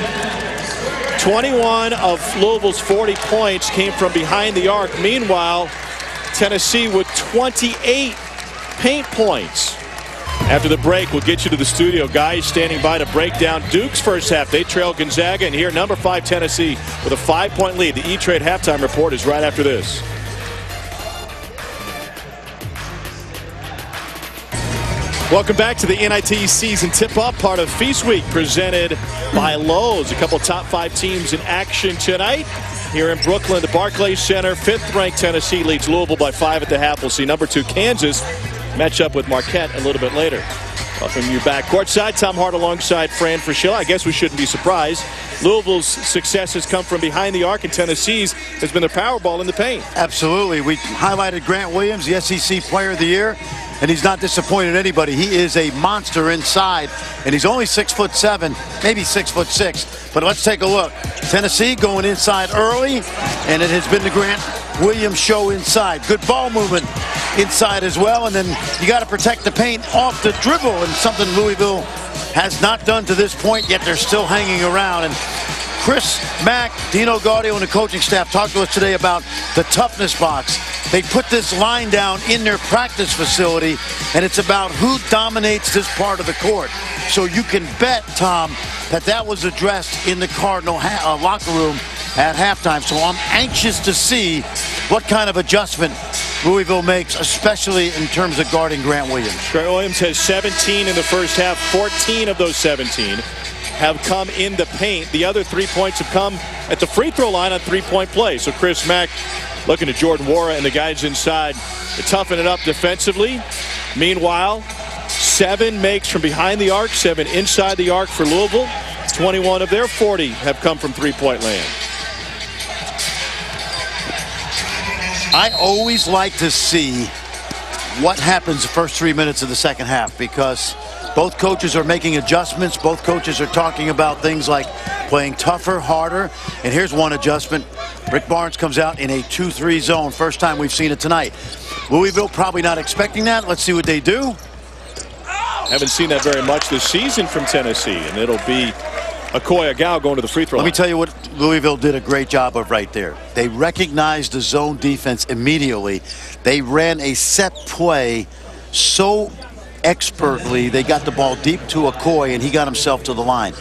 21 of Louisville's 40 points came from behind the arc. Meanwhile, Tennessee with 28 paint points. After the break, we'll get you to the studio. Guys standing by to break down Duke's first half. They trail Gonzaga, and here number 5 Tennessee with a 5-point lead. The E-Trade halftime report is right after this. Welcome back to the NIT season tip-off, part of Feast Week, presented by Lowe's. A couple top 5 teams in action tonight here in Brooklyn. The Barclays Center, 5th-ranked Tennessee leads Louisville by 5 at the half. We'll see number 2 Kansas match up with Marquette a little bit later. Welcome you back courtside. Tom Hart alongside Fran Fraschilla. I guess we shouldn't be surprised. Louisville's success has come from behind the arc, and Tennessee's has been the power ball in the paint. Absolutely. We highlighted Grant Williams, the SEC Player of the Year, and he's not disappointed anybody. He is a monster inside, and he's only 6'7", maybe 6'6". But let's take a look. Tennessee going inside early, and it has been the Grant Williams show inside. Good ball movement inside as well, and then you got to protect the paint off the dribble, and something Louisville has not done to this point, yet they're still hanging around. And Chris Mack, Dino Gaudio, and the coaching staff talked to us today about the toughness box. They put this line down in their practice facility, and it's about who dominates this part of the court. So you can bet, Tom, that was addressed in the Cardinal locker room at halftime. So I'm anxious to see what kind of adjustment Louisville makes, especially in terms of guarding Grant Williams. Grant Williams has 17 in the first half. 14 of those 17 have come in the paint. The other 3 points have come at the free throw line on 3-point play. So Chris Mack looking at Jordan Wara and the guys inside to toughen it up defensively. Meanwhile, 7 makes from behind the arc, 7 inside the arc for Louisville. 21 of their 40 have come from 3-point land. I always like to see what happens the first 3 minutes of the second half, because both coaches are making adjustments. Both coaches are talking about things like playing tougher, harder. And here's one adjustment. Rick Barnes comes out in a 2-3 zone. First time we've seen it tonight. Louisville probably not expecting that. Let's see what they do. Haven't seen that very much this season from Tennessee, and it'll be Akoya Gao going to the free throw line. Let me tell you what Louisville did a great job of right there. They recognized the zone defense immediately. They ran a set play so expertly. They got the ball deep to Akoya, and he got himself to the line.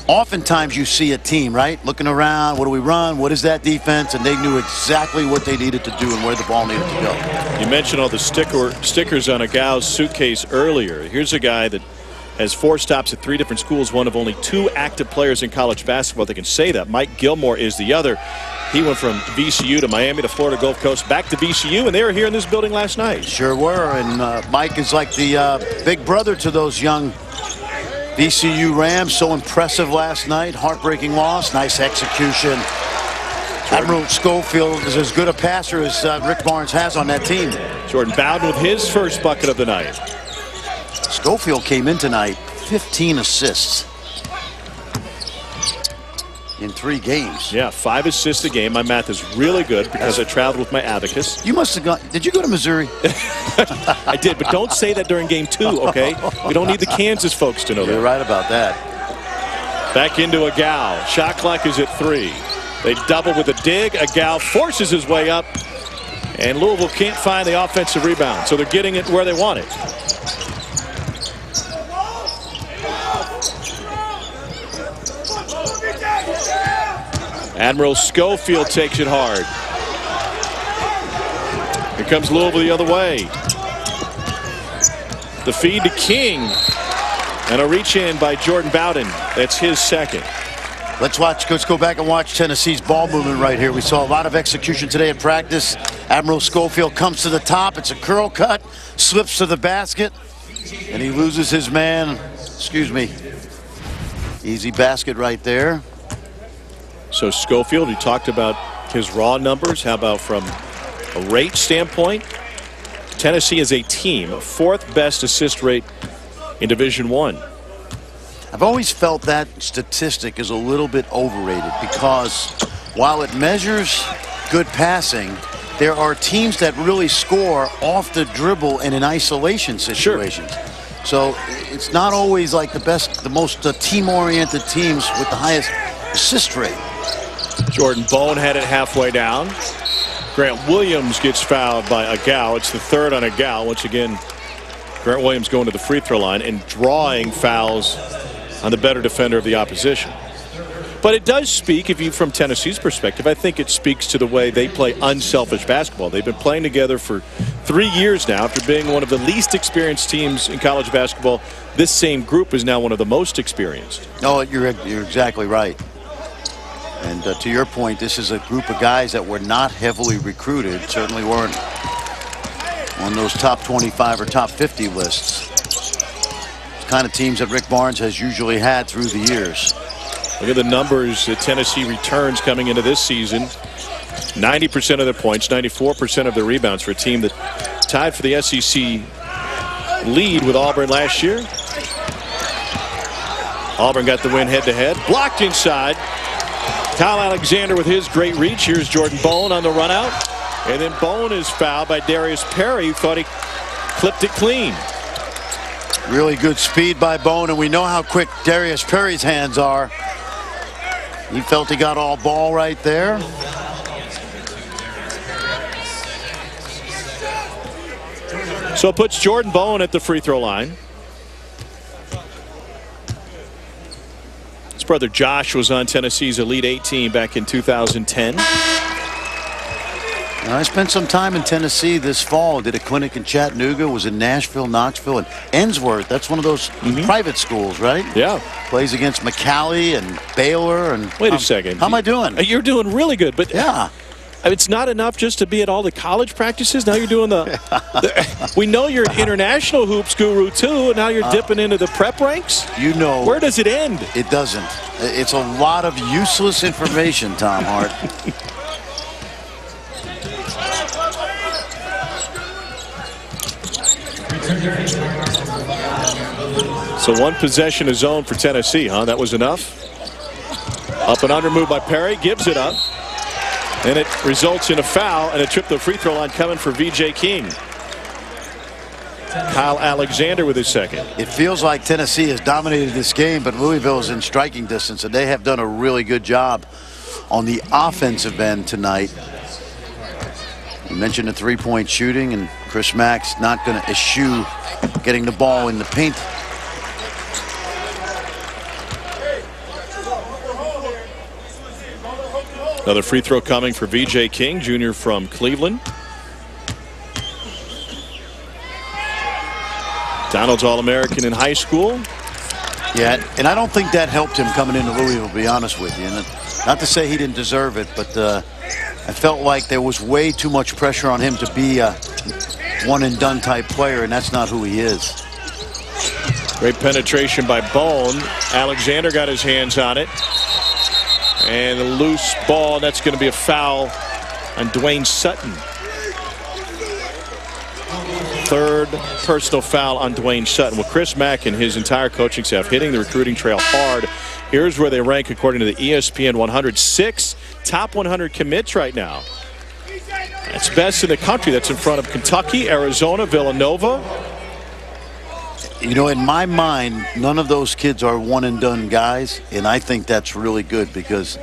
Oftentimes you see a team, right, looking around, what do we run, what is that defense, and they knew exactly what they needed to do and where the ball needed to go. You mentioned all the stickers on Agao's suitcase earlier. Here's a guy that has 4 stops at 3 different schools, one of only 2 active players in college basketball that can say that. Mike Gilmore is the other. He went from VCU to Miami to Florida Gulf Coast, back to VCU, and they were here in this building last night. Sure were, and Mike is like the big brother to those young VCU Rams. So impressive last night. Heartbreaking loss. Nice execution Admiral Schofield is as good a passer as Rick Barnes has on that team. Jordan Bowden with his first bucket of the night. Schofield came in tonight, 15 assists in 3 games. Yeah, 5 assists a game. My math is really good because I traveled with my abacus. You must have gone. Did you go to Missouri? I did, but don't say that during game 2, okay? We don't need the Kansas folks to know that. You're right about that. Back into Agal. Shot clock is at 3. They double with a dig. Agal forces his way up, and Louisville can't find the offensive rebound, so they're getting it where they want it. Admiral Schofield takes it hard. Here comes Louisville the other way. The feed to King. And a reach in by Jordan Bowden. That's his second. Let's go back and watch Tennessee's ball movement right here. We saw a lot of execution today at practice. Admiral Schofield comes to the top. It's a curl cut, slips to the basket, and he loses his man. Excuse me. Easy basket right there. So Schofield, you talked about his raw numbers. How about from a rate standpoint? Tennessee is a team, 4th best assist rate in Division I. I've always felt that statistic is a little bit overrated because while it measures good passing, there are teams that really score off the dribble and in isolation situations. Sure. So it's not always like the most team-oriented teams with the highest assist rate. Jordan Bone had it halfway down. Grant Williams gets fouled by Agal. It's the 3rd on Agal. Once again, Grant Williams going to the free throw line and drawing fouls on the better defender of the opposition. But it does speak, if you from Tennessee's perspective, I think it speaks to the way they play unselfish basketball. They've been playing together for 3 years now. After being one of the least experienced teams in college basketball, this same group is now one of the most experienced. No, you're exactly right. And to your point, this is a group of guys that were not heavily recruited, certainly weren't on those top 25 or top 50 lists. The kind of teams that Rick Barnes has usually had through the years. Look at the numbers that Tennessee returns coming into this season. 90% of their points, 94% of their rebounds for a team that tied for the SEC lead with Auburn last year. Auburn got the win head-to-head. Blocked inside. Kyle Alexander with his great reach. Here's Jordan Bone on the run out. And then Bone is fouled by Darius Perry, who thought he clipped it clean. Really good speed by Bone, and we know how quick Darius Perry's hands are. He felt he got all ball right there. So it puts Jordan Bone at the free throw line. His brother Josh was on Tennessee's Elite 8 team back in 2010. I spent some time in Tennessee this fall. Did a clinic in Chattanooga, was in Nashville, Knoxville, and Ensworth. That's one of those private schools, right? Yeah. Plays against McCallie and Baylor. And wait a second. How am I doing? You're doing really good, but yeah. It's not enough just to be at all the college practices. Now you're doing we know you're an international hoops guru too, and now you're dipping into the prep ranks. You know, where does it end? It doesn't. It's a lot of useless information, Tom Hart. So one possession is zone for Tennessee, huh? That was enough. Up and under move by Perry, gives it up. And it results in a foul and a trip to the free throw line coming for VJ King. Kyle Alexander with his second. It feels like Tennessee has dominated this game, but Louisville is in striking distance, and they have done a really good job on the offensive end tonight. You mentioned the three-point shooting, and Chris Mack's not going to eschew getting the ball in the paint. Another free throw coming for VJ King, junior from Cleveland. Donald's All-American in high school. Yeah, and I don't think that helped him coming into Louisville, to be honest with you. And not to say he didn't deserve it, but I felt like there was way too much pressure on him to be a one-and-done type player, and that's not who he is. Great penetration by Bone. Alexander got his hands on it. And a loose ball. That's going to be a foul on Dwayne Sutton. Third personal foul on Dwayne Sutton. Well, Chris Mack and his entire coaching staff hitting the recruiting trail hard. Here's where they rank according to the ESPN 106 top 100 commits right now. That's best in the country. That's in front of Kentucky, Arizona, Villanova. You know, in my mind, none of those kids are one-and-done guys, and I think that's really good because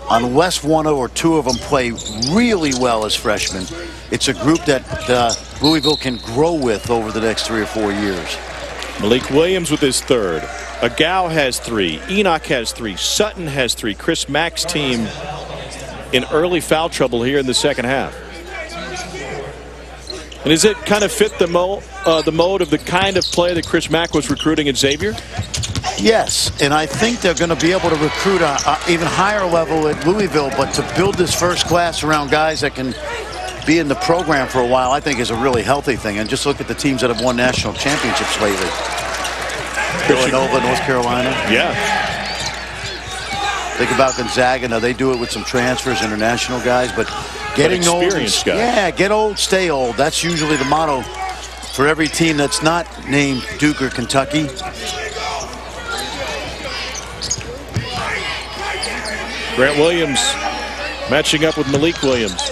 unless one or two of them play really well as freshmen, it's a group that Louisville can grow with over the next 3 or 4 years. Malik Williams with his third. Agau has 3. Enoch has 3. Sutton has 3. Chris Mack's team in early foul trouble here in the second half. And does it kind of fit the mode of the kind of play that Chris Mack was recruiting at Xavier? Yes, and I think they're going to be able to recruit a even higher level at Louisville, but to build this first class around guys that can be in the program for a while, I think is a really healthy thing. And just look at the teams that have won national championships lately. Villanova, North Carolina. Yeah. Think about Gonzaga. Now, they do it with some transfers, international guys, but getting old, yeah, get old, stay old. That's usually the motto for every team that's not named Duke or Kentucky. Grant Williams matching up with Malik Williams.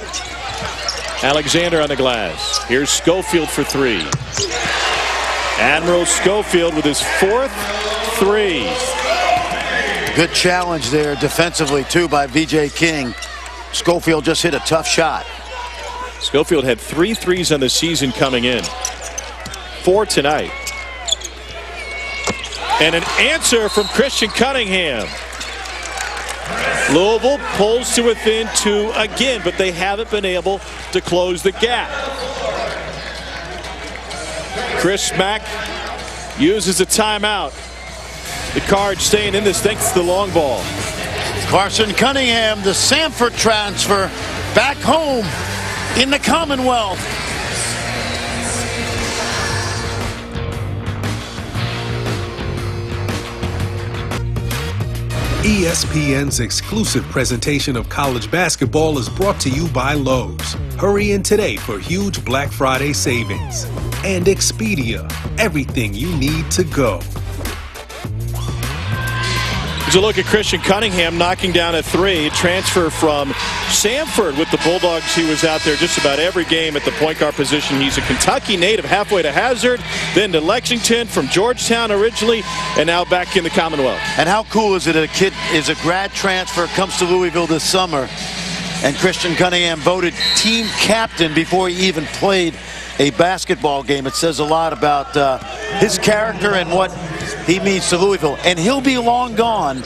Alexander on the glass. Here's Schofield for 3. Admiral Schofield with his 4th 3. Good challenge there defensively, too, by V.J. King. Schofield just hit a tough shot. Schofield had 3 threes on the season coming in. 4 tonight. And an answer from Christian Cunningham. Louisville pulls to within 2 again, but they haven't been able to close the gap. Chris Mack uses a timeout. The Cards staying in this thanks to the long ball. Carson Cunningham, the Samford transfer, back home in the Commonwealth. ESPN's exclusive presentation of college basketball is brought to you by Lowe's. Hurry in today for huge Black Friday savings. And Expedia, everything you need to go. Here's a look at Christian Cunningham knocking down a 3. Transfer from Samford with the Bulldogs. He was out there just about every game at the point guard position. He's a Kentucky native, halfway to Hazard, then to Lexington, from Georgetown originally, and now back in the Commonwealth. And how cool is it that a kid is a grad transfer, comes to Louisville this summer, and Christian Cunningham voted team captain before he even played a basketball game. It says a lot about his character and what he means to Louisville. And he'll be long gone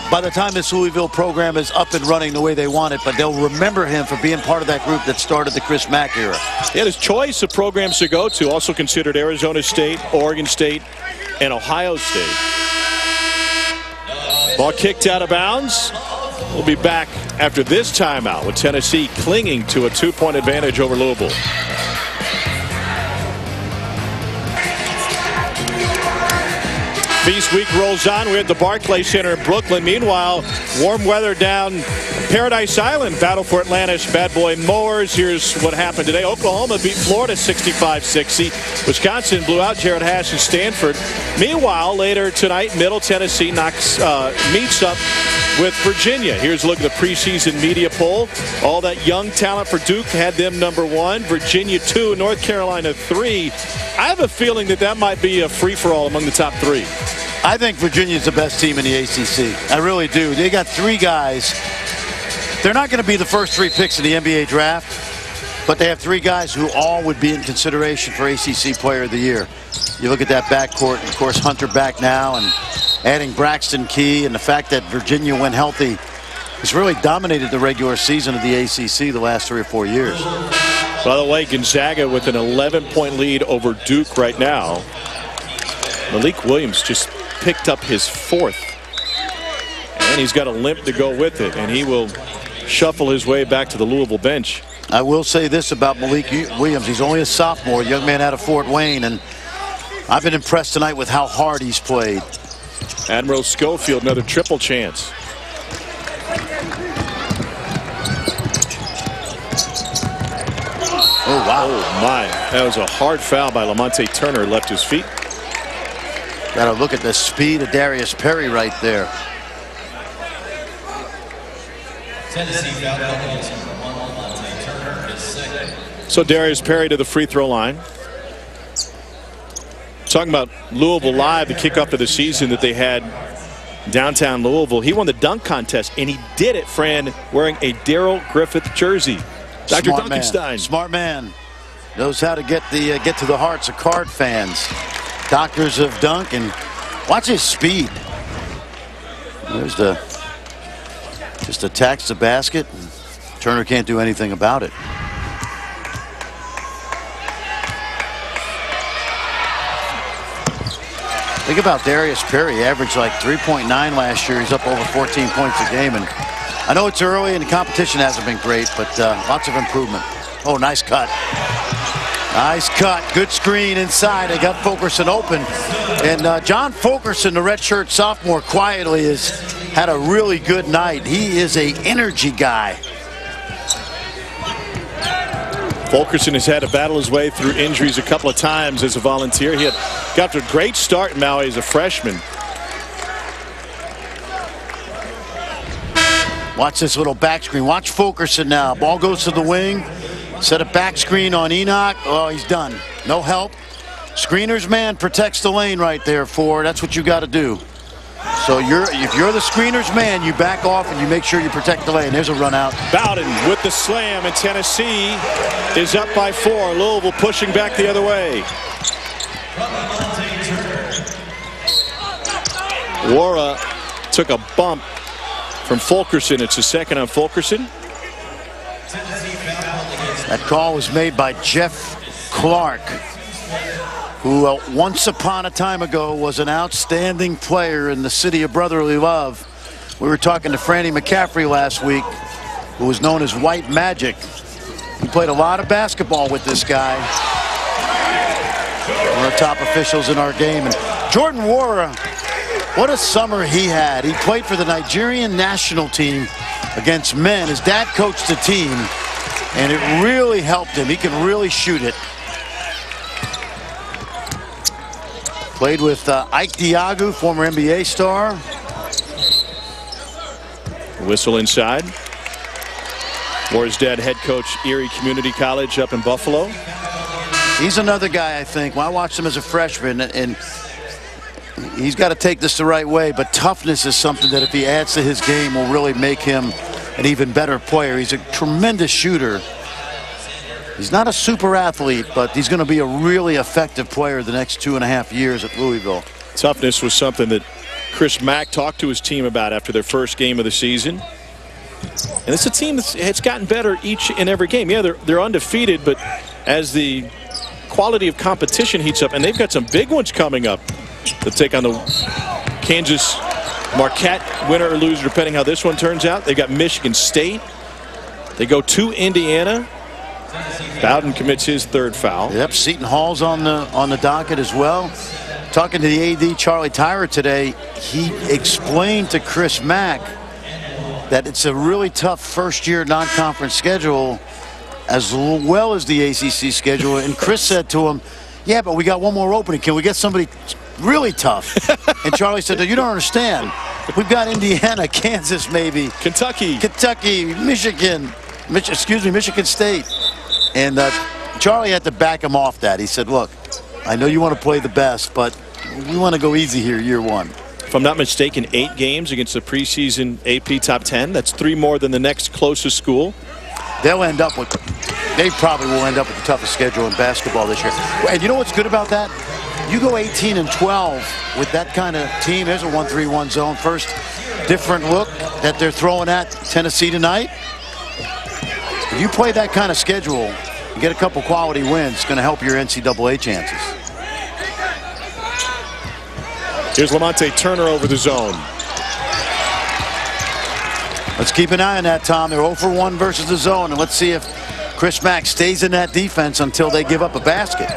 by the time this Louisville program is up and running the way they want it, but they'll remember him for being part of that group that started the Chris Mack era. He had his choice of programs to go to, also considered Arizona State, Oregon State, and Ohio State. Ball kicked out of bounds. We'll be back after this timeout with Tennessee clinging to a 2-point advantage over Louisville. Feast week rolls on. We're at the Barclays Center in Brooklyn. Meanwhile, warm weather down Paradise Island. Battle for Atlantis, bad boy mowers. Here's what happened today. Oklahoma beat Florida 65-60. Wisconsin blew out Jared Hash and Stanford. Meanwhile, later tonight, Middle Tennessee meets up with Virginia. Here's a look at the preseason media poll. All that young talent for Duke had them number 1. Virginia 2. North Carolina 3. I have a feeling that might be a free-for-all among the top 3. I think Virginia's the best team in the ACC. I really do. They got 3 guys. They're not going to be the first 3 picks in the NBA draft, but they have 3 guys who all would be in consideration for ACC Player of the Year. You look at that backcourt, and of course, Hunter back now, and adding Braxton Key, and the fact that Virginia, when healthy, has really dominated the regular season of the ACC the last 3 or 4 years. By the way, Gonzaga with an 11-point lead over Duke right now. Malik Williams just picked up his 4th. And he's got a limp to go with it, and he will shuffle his way back to the Louisville bench. I will say this about Malik Williams. He's only a sophomore, young man out of Fort Wayne, and I've been impressed tonight with how hard he's played. Admiral Schofield, another triple chance. My, that was a hard foul by Lamonte Turner. Left his feet. Got to look at the speed of Darius Perry right there. So Darius Perry to the free throw line. Talking about Louisville Live, the kickoff of the season that they had downtown Louisville. He won the dunk contest, and he did it, Fran, wearing a Darrell Griffith jersey. Dr. Dunkenstein. Smart man. Knows how to get to the hearts of Card fans. Doctors of dunk, and watch his speed. There's just attacks the basket. And Turner can't do anything about it. Think about Darius Perry. He averaged like 3.9 last year. He's up over 14 points a game. And I know it's early and the competition hasn't been great, but lots of improvement. Oh, nice cut. Nice cut. Good screen inside. They got Fulkerson open. And John Fulkerson, the redshirt sophomore, quietly has had a really good night. He is an energy guy. Fulkerson has had to battle his way through injuries a couple of times as a volunteer. He got to a great start in Maui as a freshman. Watch this little back screen. Watch Fulkerson now. Ball goes to the wing. Set a back screen on Enoch. Oh, he's done. No help. Screener's man protects the lane right there, Ford. That's what you got to do. So if you're the screener's man, you back off and you make sure you protect the lane. There's a run out. Bowden with the slam, and Tennessee is up by 4. Louisville pushing back the other way. Wara took a bump from Fulkerson. It's a second on Fulkerson. That call was made by Jeff Clark, who once upon a time ago was an outstanding player in the city of brotherly love. We were talking to Franny McCaffrey last week, who was known as White Magic. He played a lot of basketball with this guy. One of the top officials in our game. And Jordan Wara, what a summer he had. He played for the Nigerian national team against men. His dad coached the team, and it really helped him. He can really shoot it. Played with Ike Diagu, former NBA star. Whistle inside. Wara's dad, head coach, Erie Community College up in Buffalo. He's another guy, I think. When I watched him as a freshman, and he's got to take this the right way, but toughness is something that if he adds to his game will really make him an even better player. He's a tremendous shooter. He's not a super athlete, but he's going to be a really effective player the next 2.5 years at Louisville. Toughness was something that Chris Mack talked to his team about after their first game of the season. And it's a team that's gotten better each and every game. Yeah, they're undefeated, but as the quality of competition heats up, and they've got some big ones coming up to take on the Kansas Marquette, winner or loser, depending how this one turns out. They've got Michigan State. They go to Indiana. Bowden commits his third foul. Yep, Seton Hall's on the docket as well. Talking to the AD, Charlie Tyra, today, he explained to Chris Mack that it's a really tough first-year non-conference schedule as well as the ACC schedule. And Chris said to him, yeah, but we got one more opening. Can we get somebody really tough? And Charlie said, you don't understand. We've got Indiana, Kansas maybe. Kentucky, Michigan. Michigan State. And Charlie had to back him off that. He said, look, I know you want to play the best, but we want to go easy here year one. If I'm not mistaken, 8 games against the preseason AP top 10. That's 3 more than the next closest school. They probably will end up with the toughest schedule in basketball this year. And you know what's good about that? You go 18-12 with that kind of team. There's a 1-3-1 zone. First different look that they're throwing at Tennessee tonight. If you play that kind of schedule and get a couple quality wins, it's going to help your NCAA chances. Here's Lamonte Turner over the zone. Let's keep an eye on that, Tom. They're 0 for 1 versus the zone, and let's see if Chris Mack stays in that defense until they give up a basket.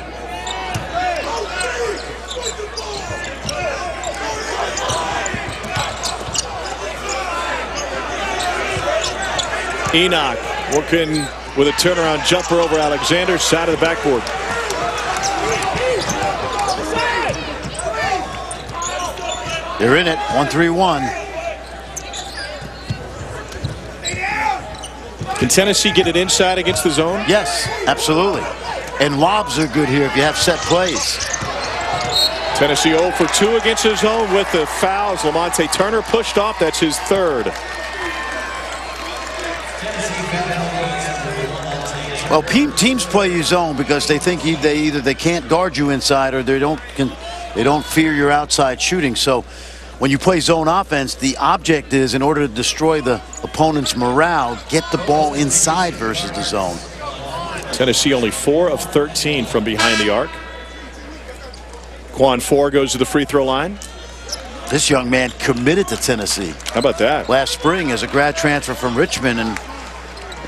Enoch working with a turnaround jumper over Alexander, side of the backboard. They're in it, 1-3-1. Can Tennessee get it inside against the zone? Yes, absolutely. And lobs are good here if you have set plays. Tennessee 0 for 2 against the zone with the fouls. Lamonte Turner pushed off. That's his third. Well, teams play you zone because they think either they can't guard you inside or they don't fear your outside shooting. So when you play zone offense, the object is, in order to destroy the opponent's morale, get the ball inside versus the zone. Tennessee only 4 of 13 from behind the arc. Quan Four goes to the free throw line. This young man committed to Tennessee. How about that? Last spring as a grad transfer from Richmond, and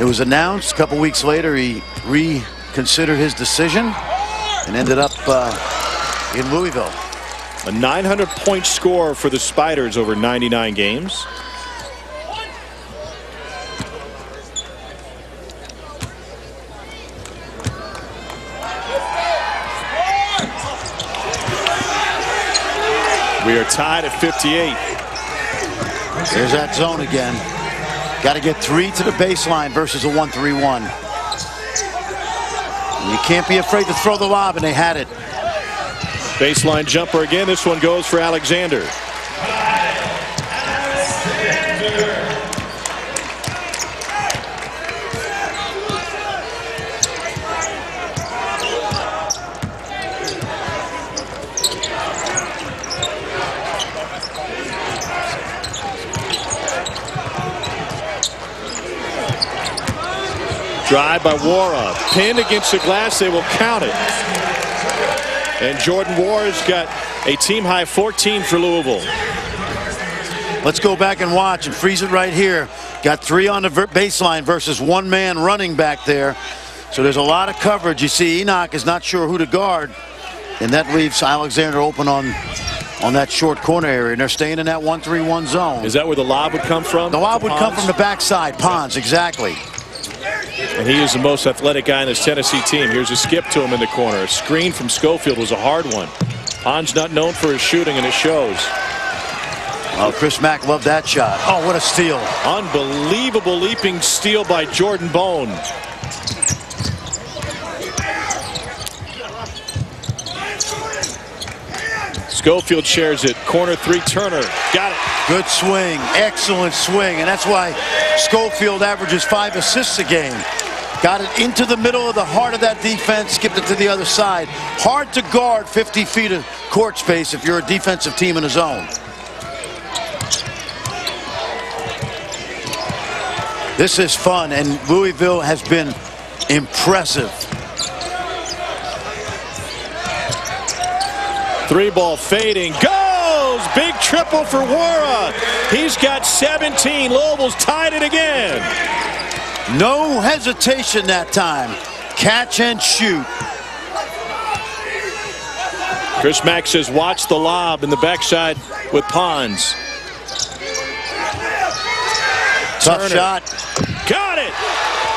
it was announced a couple weeks later he reconsidered his decision and ended up in Louisville. A 900-point score for the Spiders over 99 games. We are tied at 58. There's that zone again. Got to get 3 to the baseline versus a 1-3-1. You can't be afraid to throw the lob, and they had it. Baseline jumper again. This one goes for Alexander. Drive by Wara. Pinned against the glass. They will count it. And Jordan Wara's got a team-high 14 for Louisville. Let's go back and watch and freeze it right here. Got 3 on the baseline versus 1 man running back there. So there's a lot of coverage. You see Enoch is not sure who to guard. And that leaves Alexander open on that short corner area. And they're staying in that 1-3-1 zone. Is that where the lob would come from? The lob would come from the backside. Pons, exactly. And he is the most athletic guy in this Tennessee team. Here's a skip to him in the corner. A screen from Schofield was a hard one. Pons not known for his shooting, and it shows. Oh, Chris Mack loved that shot. Oh, what a steal. Unbelievable leaping steal by Jordan Bone. Schofield shares it. Corner 3, Turner. Got it. Good swing. Excellent swing. And that's why Schofield averages 5 assists a game. Got it into the middle of the heart of that defense. Skipped it to the other side. Hard to guard 50 feet of court space if you're a defensive team in a zone. This is fun, and Louisville has been impressive. 3-ball fading. Goes! Big triple for Wara. He's got 17. Louisville's tied it again. No hesitation that time. Catch and shoot. Chris Mack says watch the lob in the backside with Pons. Tough shot. Got it.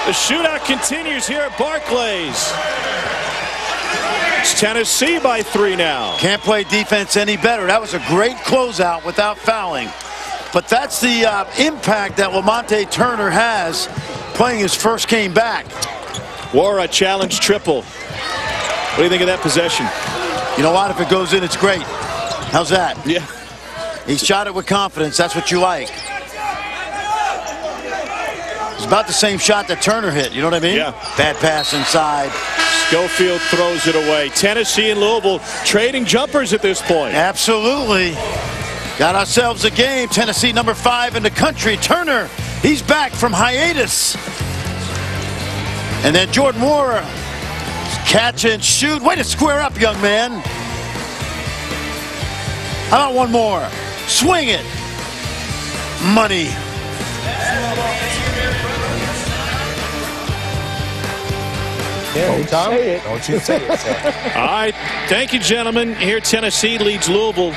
The shootout continues here at Barclays. It's Tennessee by 3 now. Can't play defense any better. That was a great closeout without fouling. But that's the impact that Lamonte Turner has playing his first game back. Wara challenge triple. What do you think of that possession? You know what? If it goes in, it's great. How's that? Yeah. He shot it with confidence. That's what you like. It's about the same shot that Turner hit. You know what I mean? Yeah. Bad pass inside. Schofield throws it away. Tennessee and Louisville trading jumpers at this point. Absolutely. Got ourselves a game. Tennessee number 5 in the country. Turner, he's back from hiatus. And then Jordan Wara, catch and shoot. Way to square up, young man. How about one more? Swing it. Money. Don't say it. Don't you say it, Sam. All right. Thank you, gentlemen. Here Tennessee leads Louisville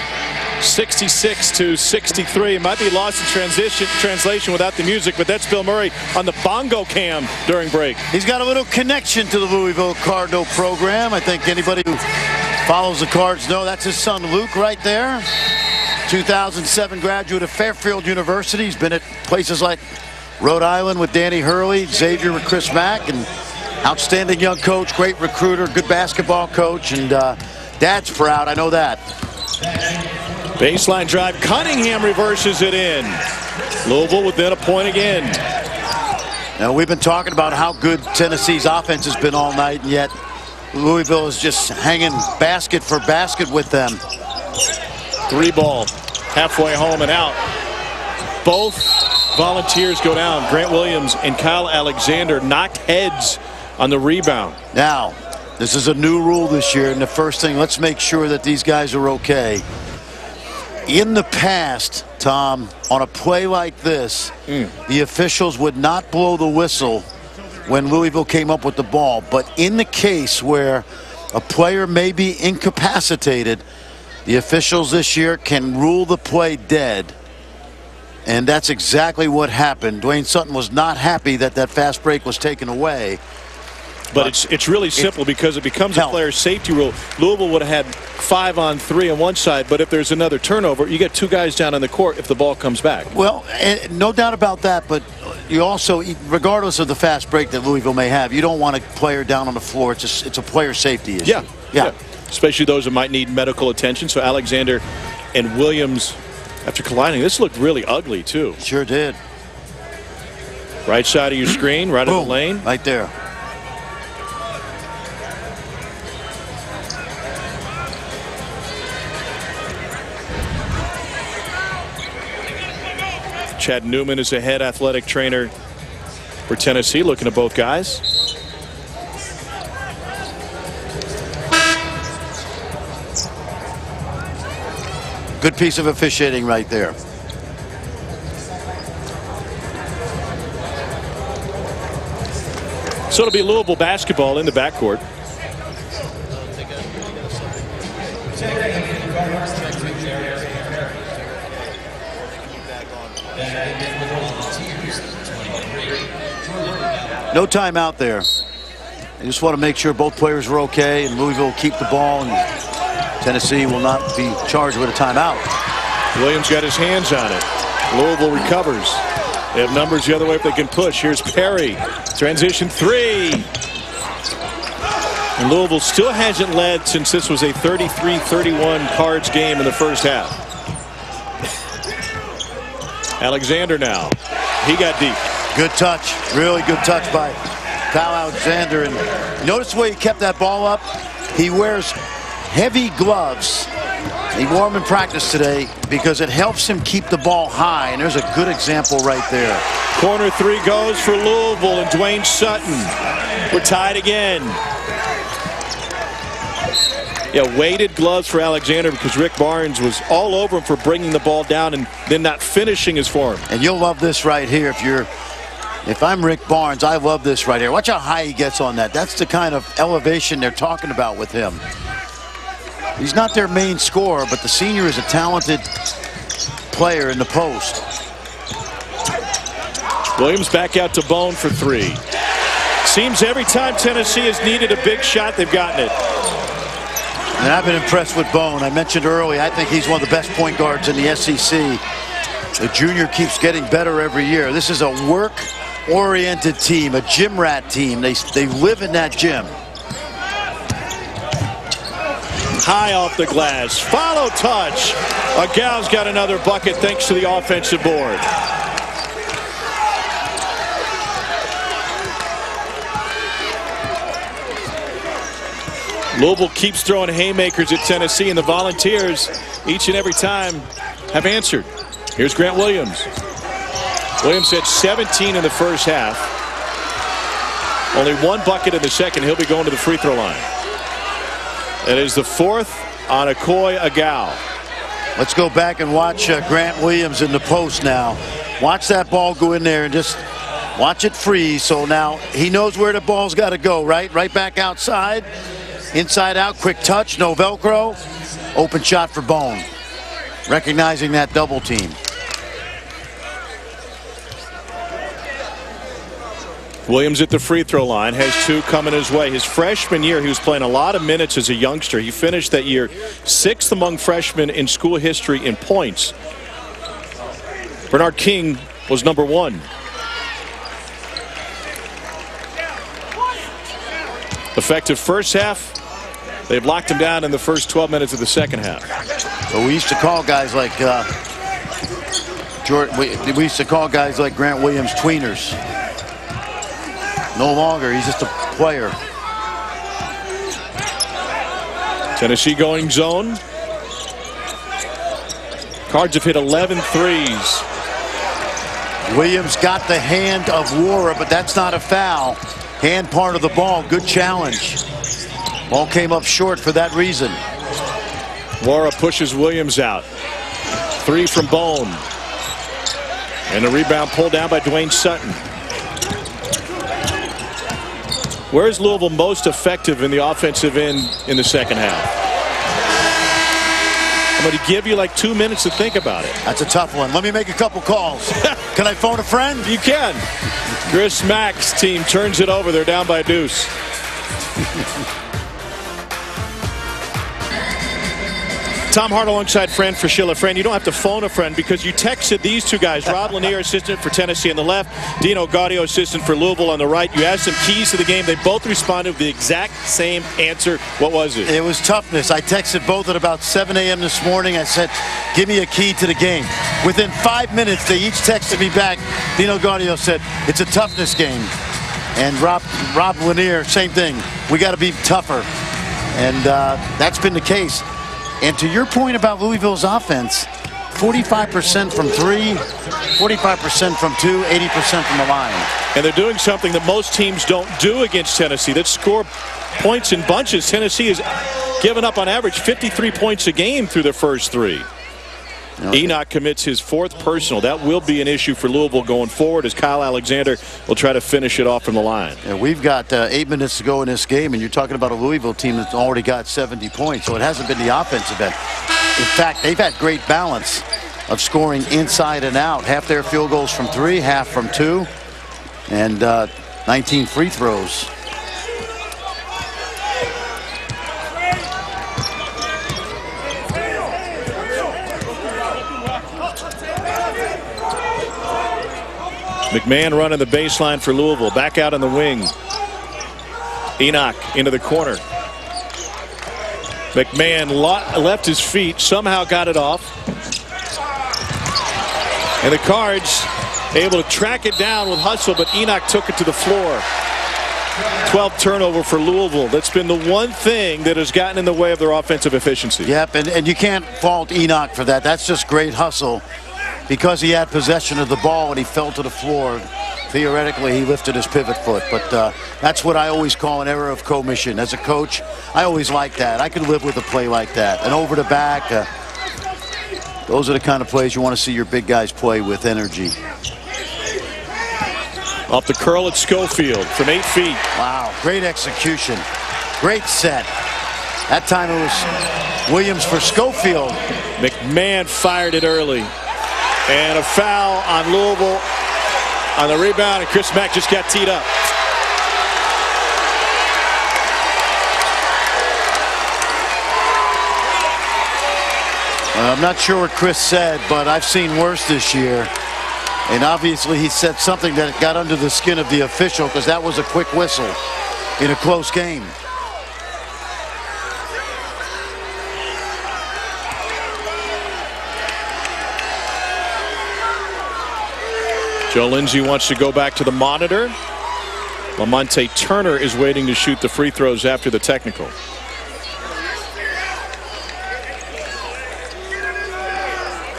66-63. It might be lost in translation without the music, but that's Bill Murray on the bongo cam during break. He's got a little connection to the Louisville Cardinal program. I think anybody who follows the Cards know that's his son Luke right there. 2007 graduate of Fairfield University. He's been at places like Rhode Island with Danny Hurley, Xavier with Chris Mack, and outstanding young coach, great recruiter, good basketball coach, and Dad's proud, I know that. Baseline drive, Cunningham reverses it in. Louisville within a point again. Now, we've been talking about how good Tennessee's offense has been all night, and yet Louisville is just hanging basket for basket with them. 3 ball, halfway home and out. Both Volunteers go down. Grant Williams and Kyle Alexander knocked heads on the rebound. Now, this is a new rule this year, and the first thing, let's make sure that these guys are okay. In the past, Tom, on a play like this, the officials would not blow the whistle when Louisville came up with the ball. But in the case where a player may be incapacitated, the officials this year can rule the play dead. And that's exactly what happened. Dwayne Sutton was not happy that that fast break was taken away. But it's really simple because it becomes a player safety rule. Louisville would have had 5-on-3 on one side, but if there's another turnover, you get 2 guys down on the court if the ball comes back. Well, no doubt about that, but you also, regardless of the fast break that Louisville may have, you don't want a player down on the floor. It's a player safety issue. Yeah. Especially those that might need medical attention. So Alexander and Williams, after colliding, this looked really ugly too. Sure did. Right side of your screen, right in the lane. Right there. Chad Newman is the head athletic trainer for Tennessee, looking at both guys. Good piece of officiating right there. So it'll be Louisville basketball in the backcourt. No timeout there. I just want to make sure both players are okay, and Louisville will keep the ball, and Tennessee will not be charged with a timeout. Williams got his hands on it. Louisville recovers. They have numbers the other way if they can push. Here's Perry. Transition 3. And Louisville still hasn't led since this was a 33-31 Cards game in the first half. Alexander now. He got deep. Good touch. Really good touch by Kyle Alexander. And notice the way he kept that ball up. He wears heavy gloves. He wore them in practice today because it helps him keep the ball high. And there's a good example right there. Corner 3 goes for Louisville and Dwayne Sutton. We're tied again. Yeah, weighted gloves for Alexander because Rick Barnes was all over him for bringing the ball down and then not finishing his form. And you'll love this right here if I'm Rick Barnes. I love this right here. Watch how high he gets on that. That's the kind of elevation they're talking about with him. He's not their main scorer, but the senior is a talented player in the post. Williams back out to Bone for 3. Seems every time Tennessee has needed a big shot, they've gotten it. And I've been impressed with Bone. I mentioned earlier, I think he's one of the best point guards in the SEC. The junior keeps getting better every year. This is a work-oriented team, a gym rat team. They live in that gym. High off the glass. Follow touch. Agau's got another bucket thanks to the offensive board. Louisville keeps throwing haymakers at Tennessee, and the Volunteers each and every time have answered. Here's Grant Williams. Williams had 17 in the first half. Only 1 bucket in the second. He'll be going to the free throw line. It is the 4th on Agau. Let's go back and watch Grant Williams in the post now. Watch that ball go in there and just watch it freeze. So now he knows where the ball's got to go, right? Right back outside. Inside out, quick touch, no Velcro. Open shot for Bone. recognizing that double team. Williams at the free throw line, has 2 coming his way. His freshman year, he was playing a lot of minutes as a youngster. He finished that year 6th among freshmen in school history in points. Bernard King was number 1. Effective first half. They've locked him down in the first 12 minutes of the second half. So we used to call guys like we used to call guys like Grant Williams tweeners. No longer. He's just a player. Tennessee going zone. Cards have hit 11 threes. Williams got the hand of Wara, but that's not a foul. Hand part of the ball. Good challenge. Ball came up short for that reason. Wara pushes Williams out. 3 from Bone. And a rebound pulled down by Dwayne Sutton. Where is Louisville most effective in the offensive end in the second half? I'm going to give you like 2 minutes to think about it. That's a tough one. Let me make a couple calls. Can I phone a friend? You can. Chris Mack's team turns it over. They're down by a deuce. Tom Hart alongside Fran Fraschilla. Fran, you don't have to phone a friend because you texted these 2 guys. Rob Lanier, assistant for Tennessee on the left. Dino Gaudio, assistant for Louisville on the right. You asked them keys to the game. They both responded with the exact same answer. What was it? It was toughness. I texted both at about 7 a.m. this morning. I said, give me a key to the game. Within 5 minutes, they each texted me back. Dino Gaudio said, it's a toughness game. And Rob Lanier, same thing. We got to be tougher. And that's been the case. And to your point about Louisville's offense, 45% from 3, 45% from 2, 80% from the line. And they're doing something that most teams don't do against Tennessee. That score points in bunches. Tennessee has given up on average 53 points a game through their first 3. Okay. Enoch commits his 4th personal. That will be an issue for Louisville going forward as Kyle Alexander will try to finish it off from the line. Yeah, we've got 8 minutes to go in this game, and you're talking about a Louisville team that's already got 70 points, so it hasn't been the offensive end. In fact, they've had great balance of scoring inside and out. Half their field goals from 3, half from 2, and 19 free throws. McMahon running the baseline for Louisville. Back out on the wing. Enoch into the corner. McMahon left his feet, somehow got it off. And the Cards able to track it down with hustle, but Enoch took it to the floor. 12 turnover for Louisville. That's been the one thing that has gotten in the way of their offensive efficiency. Yep, and you can't fault Enoch for that. That's just great hustle. Because he had possession of the ball and he fell to the floor, theoretically he lifted his pivot foot. But that's what I always call an error of commission. As a coach, I always like that. I could live with a play like that. And over the back, those are the kind of plays you want to see your big guys play with energy. Off the curl at Schofield from 8 feet. Wow, great execution. Great set. That time it was Williams for Schofield. McMahon fired it early. And a foul on Louisville on the rebound, and Chris Mack just got teed up. I'm not sure what Chris said, but I've seen worse this year. And obviously he said something that got under the skin of the official because that was a quick whistle in a close game. Joe Lindsay wants to go back to the monitor. Lamonte Turner is waiting to shoot the free throws after the technical.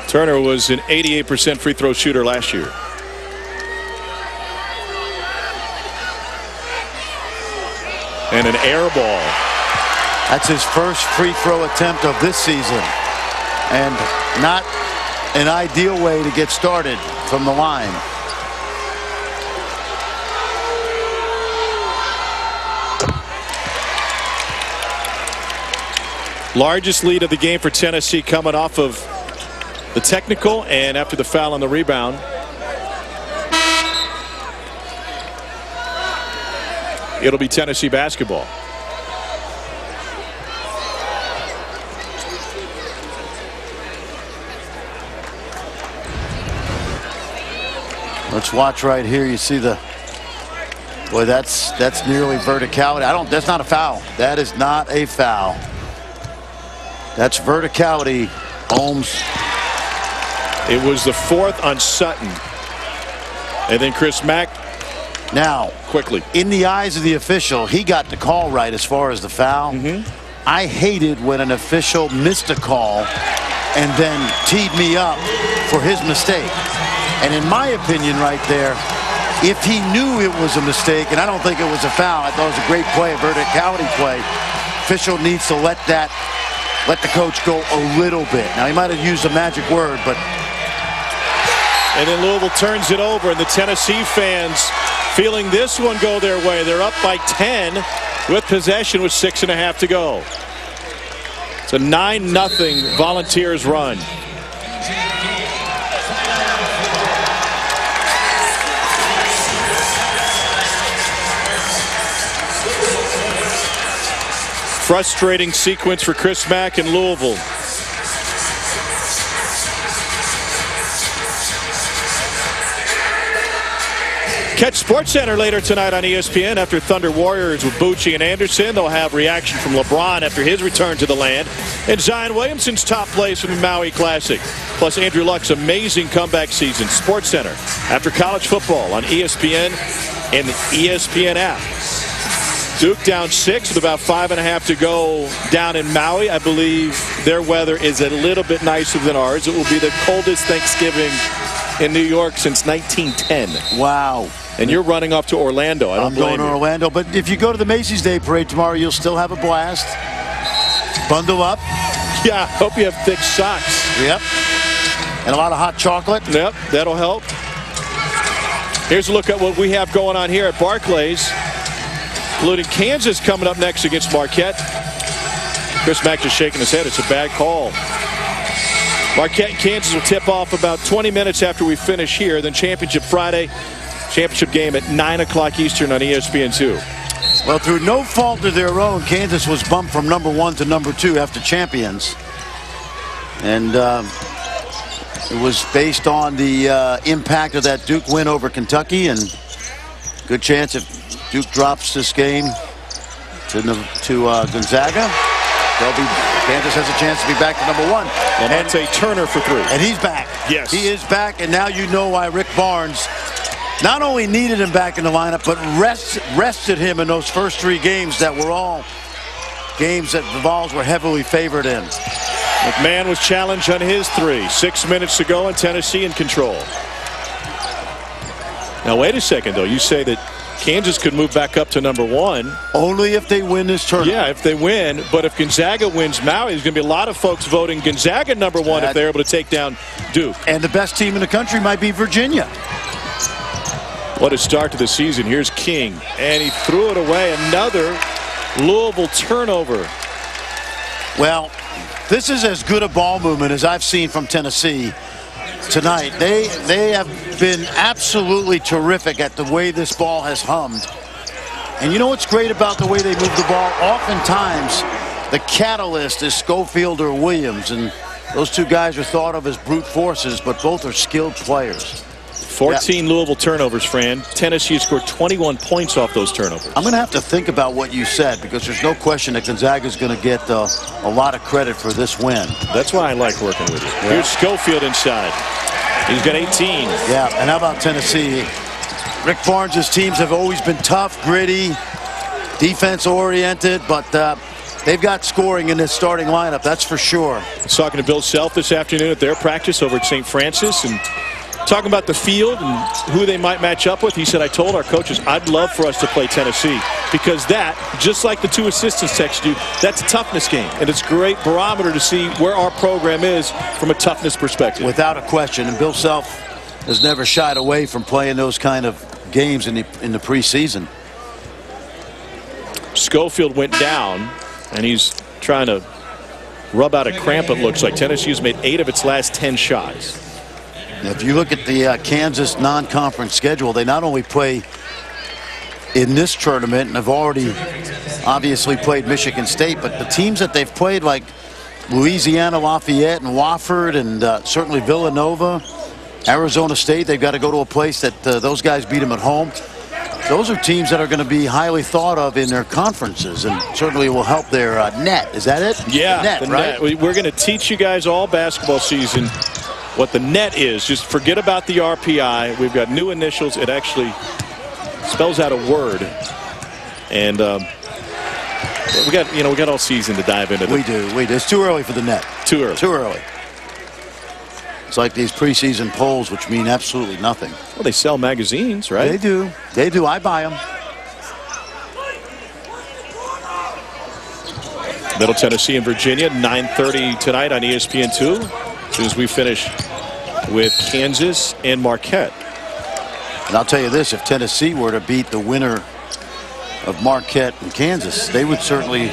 Turner was an 88% free throw shooter last year. And an air ball. That's his first free throw attempt of this season. And not an ideal way to get started from the line. Largest lead of the game for Tennessee coming off of the technical, and after the foul on the rebound. It'll be Tennessee basketball. Let's watch right here. You see the, boy, that's nearly verticality. That's not a foul. That is not a foul. That's verticality, Holmes. It was the fourth on Sutton. And then Chris Mack. Now, quickly. In the eyes of the official, he got the call right as far as the foul. I hated when an official missed a call and then teed me up for his mistake. And in my opinion right there, if he knew it was a mistake, and I don't think it was a foul, I thought it was a great play, a verticality play, official needs to let the coach go a little bit. Now, he might have used a magic word, but... And then Louisville turns it over, and the Tennessee fans feeling this one go their way. They're up by 10 with possession with 6.5 to go. It's a 9-0 Volunteers run. Frustrating sequence for Chris Mack in Louisville. Catch SportsCenter later tonight on ESPN after Thunder Warriors with Bucci and Anderson. They'll have reaction from LeBron after his return to the land, and Zion Williamson's top plays from the Maui Classic. Plus Andrew Luck's amazing comeback season. SportsCenter after college football on ESPN and the ESPN app. Duke down 6 with about 5.5 to go down in Maui. I believe their weather is a little bit nicer than ours. It will be the coldest Thanksgiving in New York since 1910. Wow. And you're running off to Orlando. I'm going to Orlando. But if you go to the Macy's Day Parade tomorrow, you'll still have a blast. Bundle up. Yeah, hope you have thick socks. Yep. And a lot of hot chocolate. Yep, that'll help. Here's a look at what we have going on here at Barclays, including Kansas coming up next against Marquette. Chris Mack just shaking his head. It's a bad call. Marquette and Kansas will tip off about 20 minutes after we finish here. Then Championship Friday, championship game at 9 o'clock Eastern on ESPN2. Well, through no fault of their own, Kansas was bumped from #1 to #2 after champions. And it was based on the impact of that Duke win over Kentucky. And good chance if Duke drops this game to Gonzaga, Kansas has a chance to be back to #1. And Turner for 3. And he's back. Yes. He is back, and now you know why Rick Barnes not only needed him back in the lineup, but rested him in those first 3 games that were all games that the Vols were heavily favored in. McMahon was challenged on his 3. 6 minutes to go, and Tennessee in control. Now, wait a second, though. You say that Kansas could move back up to #1. Only if they win this tournament. Yeah, if they win. But if Gonzaga wins Maui, there's going to be a lot of folks voting Gonzaga #1 if they're able to take down Duke. And the best team in the country might be Virginia. What a start to the season. Here's King, and he threw it away. Another Louisville turnover. Well, this is as good a ball movement as I've seen from Tennessee tonight. They have been absolutely terrific at the way this ball has hummed. And you know what's great about the way they move the ball? Oftentimes, the catalyst is Schofield or Williams, and those 2 guys are thought of as brute forces, but both are skilled players. 14 Louisville turnovers, Fran. Tennessee has scored 21 points off those turnovers. I'm going to have to think about what you said, because there's no question that Gonzaga is going to get a lot of credit for this win. That's why I like working with you. Yeah. Here's Schofield inside. He's got 18. Yeah, and how about Tennessee? Rick Barnes' teams have always been tough, gritty, defense-oriented, but they've got scoring in this starting lineup, that's for sure. I was talking to Bill Self this afternoon at their practice over at St. Francis, and talking about the field and who they might match up with. He said, I told our coaches I'd love for us to play Tennessee, because that, just like the 2 assistants texted you, that's a toughness game, and it's a great barometer to see where our program is from a toughness perspective. Without a question, and Bill Self has never shied away from playing those kind of games in the preseason. Schofield went down, and he's trying to rub out a cramp, it looks like. Tennessee's made 8 of its last 10 shots. If you look at the Kansas non-conference schedule, they not only play in this tournament and have already obviously played Michigan State, but the teams that they've played, like Louisiana, Lafayette, and Wofford, and certainly Villanova, Arizona State, they've got to go to a place that those guys beat them at home. Those are teams that are going to be highly thought of in their conferences, and certainly will help their net. Is that it? Yeah, the net, right? Net. We're going to teach you guys all basketball season what the net is. Just forget about the RPI. We've got new initials. It actually spells out a word, and we got all season to dive into. We do. It's too early for the net. Too early. Too early. It's like these preseason polls, which mean absolutely nothing. Well, they sell magazines, right? They do. They do. I buy them. Middle Tennessee and Virginia, 9:30 tonight on ESPN2. As soon as we finish with Kansas and Marquette. And I'll tell you this, if Tennessee were to beat the winner of Marquette and Kansas, they would certainly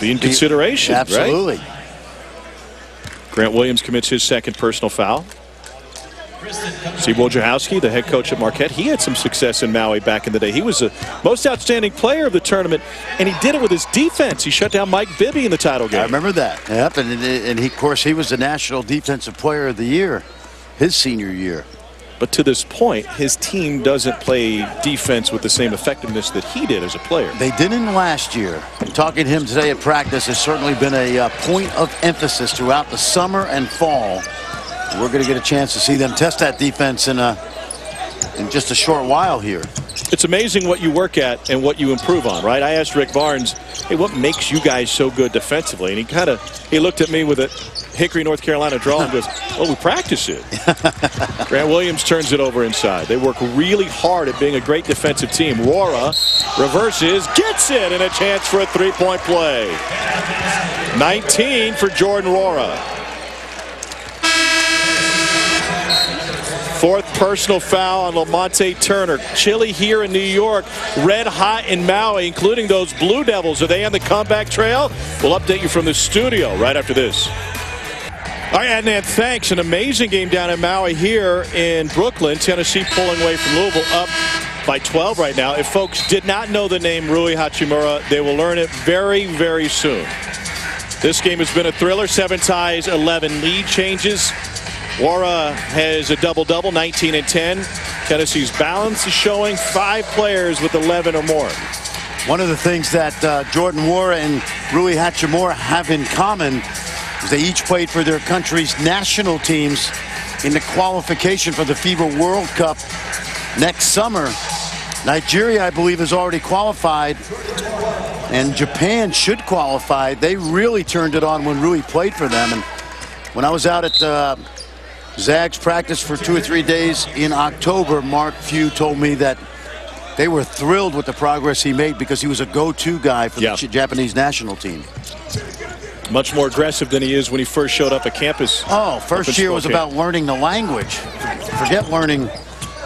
be in consideration. Absolutely. Right? Grant Williams commits his second personal foul. Steve Wojciechowski, the head coach at Marquette, he had some success in Maui back in the day. He was the most outstanding player of the tournament, and he did it with his defense. He shut down Mike Bibby in the title game. I remember that. Yep, and of course, he was the National Defensive Player of the Year his senior year. But to this point, his team doesn't play defense with the same effectiveness that he did as a player. They didn't last year. And talking to him today at practice has certainly been a point of emphasis throughout the summer and fall. We're going to get a chance to see them test that defense in just a short while here. It's amazing what you work at and what you improve on, right? I asked Rick Barnes, hey, what makes you guys so good defensively? And he looked at me with a Hickory, North Carolina draw and goes, well, we practice it. Grant Williams turns it over inside. They work really hard at being a great defensive team. Rohra reverses, gets it, and a chance for a three-point play. 19 for Jordan Rohra. Fourth personal foul on Lamonte Turner. Chilly here in New York, red hot in Maui, including those Blue Devils. Are they on the comeback trail? We'll update you from the studio right after this. All right, Adnan, thanks. An amazing game down in Maui here in Brooklyn. Tennessee pulling away from Louisville, up by 12 right now. If folks did not know the name Rui Hachimura, they will learn it very, very soon. This game has been a thriller. 7 ties, 11 lead changes. Rohra has a double-double, 19 and 10. Tennessee's balance is showing 5 players with 11 or more. One of the things that Jordan Rohra and Rui Hachimura have in common is they each played for their country's national teams in the qualification for the FIBA World Cup next summer. Nigeria, I believe, has already qualified, and Japan should qualify. They really turned it on when Rui played for them. And when I was out at Zag's practice for 2 or 3 days in October, Mark Few told me that they were thrilled with the progress he made because he was a go-to guy for the Japanese national team. Much more aggressive than he is when he first showed up at campus. Oh, first year was about learning the language. Forget learning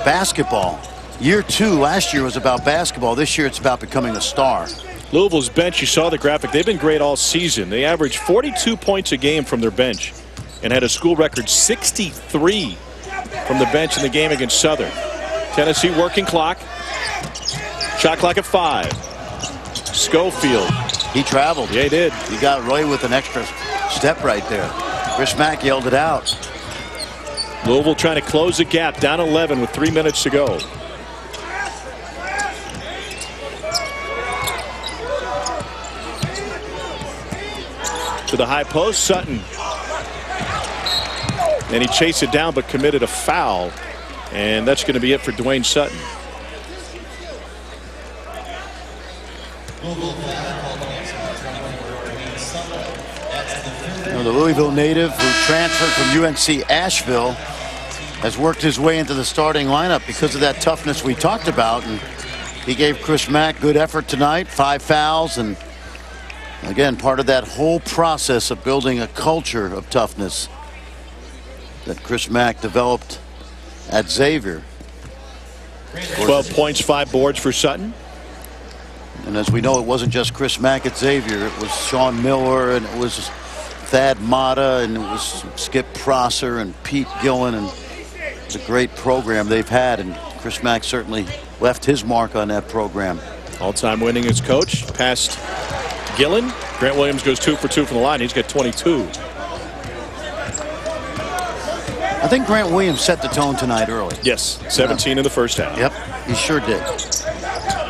basketball. Year 2 last year was about basketball. This year it's about becoming a star. Louisville's bench, you saw the graphic. They've been great all season. They averaged 42 points a game from their bench and had a school record 63 from the bench in the game against Southern. Tennessee working clock. Shot clock at 5. Schofield. He traveled. Yeah, he did. He got Roy with an extra step right there. Chris Mack yelled it out. Louisville trying to close the gap, down 11 with 3 minutes to go. To the high post, Sutton. And he chased it down but committed a foul. And that's going to be it for Dwayne Sutton. The Louisville native who transferred from UNC Asheville has worked his way into the starting lineup because of that toughness we talked about. And he gave Chris Mack good effort tonight, 5 fouls. And again, part of that whole process of building a culture of toughness that Chris Mack developed at Xavier. 12 points, 5 boards for Sutton. And as we know, it wasn't just Chris Mack at Xavier. It was Sean Miller, and it was Thad Matta, and it was Skip Prosser and Pete Gillen, and it's a great program they've had, and Chris Mack certainly left his mark on that program. All-time winningest coach, past Gillen. Grant Williams goes 2 for 2 from the line. He's got 22. I think Grant Williams set the tone tonight early. Yes, 17 in the first half. Yep, he sure did.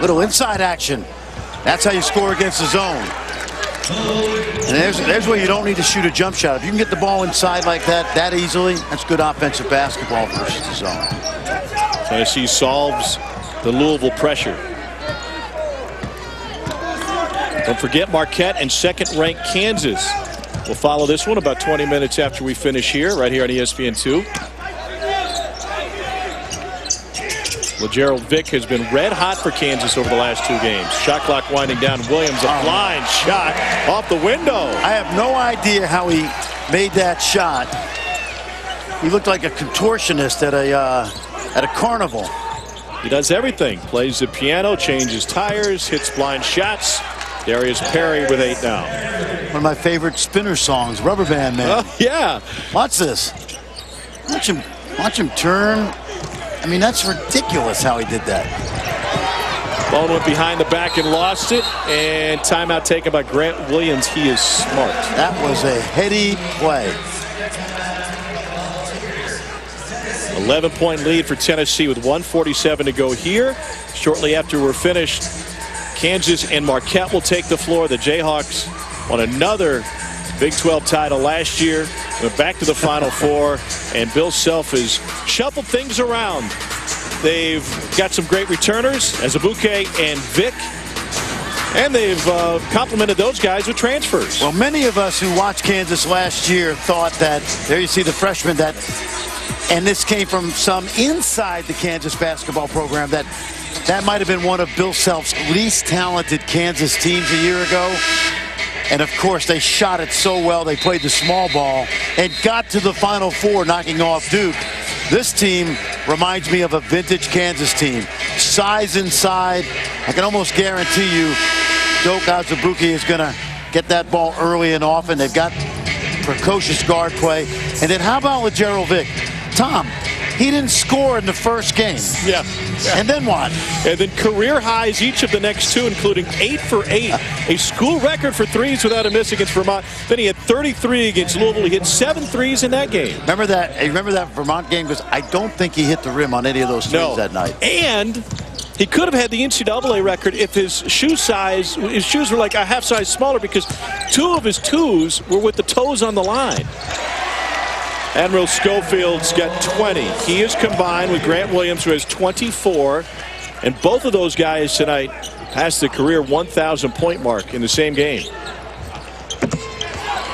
Little inside action. That's how you score against the zone. And there's where you don't need to shoot a jump shot. If you can get the ball inside like that easily, that's good offensive basketball versus the zone. Tennessee solves the Louisville pressure. Don't forget Marquette and second-ranked Kansas. We'll follow this one about 20 minutes after we finish here, right here on ESPN2. LeGerald Vick has been red hot for Kansas over the last 2 games. Shot clock winding down. Williams, a blind shot off the window. I have no idea how he made that shot. He looked like a contortionist at a carnival. He does everything. Plays the piano, changes tires, hits blind shots. Darius Perry with 8 now. One of my favorite Spinner songs, Rubber Band Man. Oh, yeah. Watch this. Watch him turn. I mean, that's ridiculous how he did that. Ball went behind the back and lost it. And timeout taken by Grant Williams. He is smart. That was a heady play. 11-point lead for Tennessee with 1:47 to go here. Shortly after we're finished, Kansas and Marquette will take the floor. The Jayhawks on another Big 12 title last year. Went back to the Final Four, and Bill Self has shuffled things around. They've got some great returners, Azubuike and Vick, and they've complimented those guys with transfers. Well, many of us who watched Kansas last year thought that, there you see the freshman, and this came from some inside the Kansas basketball program, that might have been one of Bill Self's least talented Kansas teams a year ago. And, of course, they shot it so well. They played the small ball and got to the Final Four, knocking off Duke. This team reminds me of a vintage Kansas team. Size inside. I can almost guarantee you Doak Azubuike is going to get that ball early and often. They've got precocious guard play. And then how about with Gerald Vick? Tom, he didn't score in the first game. Yeah. And then what? And then career highs each of the next 2, including 8 for 8. A school record for threes without a miss against Vermont. Then he had 33 against Louisville. He hit 7 threes in that game. Remember that Vermont game? Because I don't think he hit the rim on any of those threes that night. And he could have had the NCAA record if his shoes were like a half size smaller, because 2 of his 2s were with the toes on the line. Admiral Schofield's got 20. He is combined with Grant Williams, who has 24. And both of those guys tonight passed the career 1,000-point mark in the same game.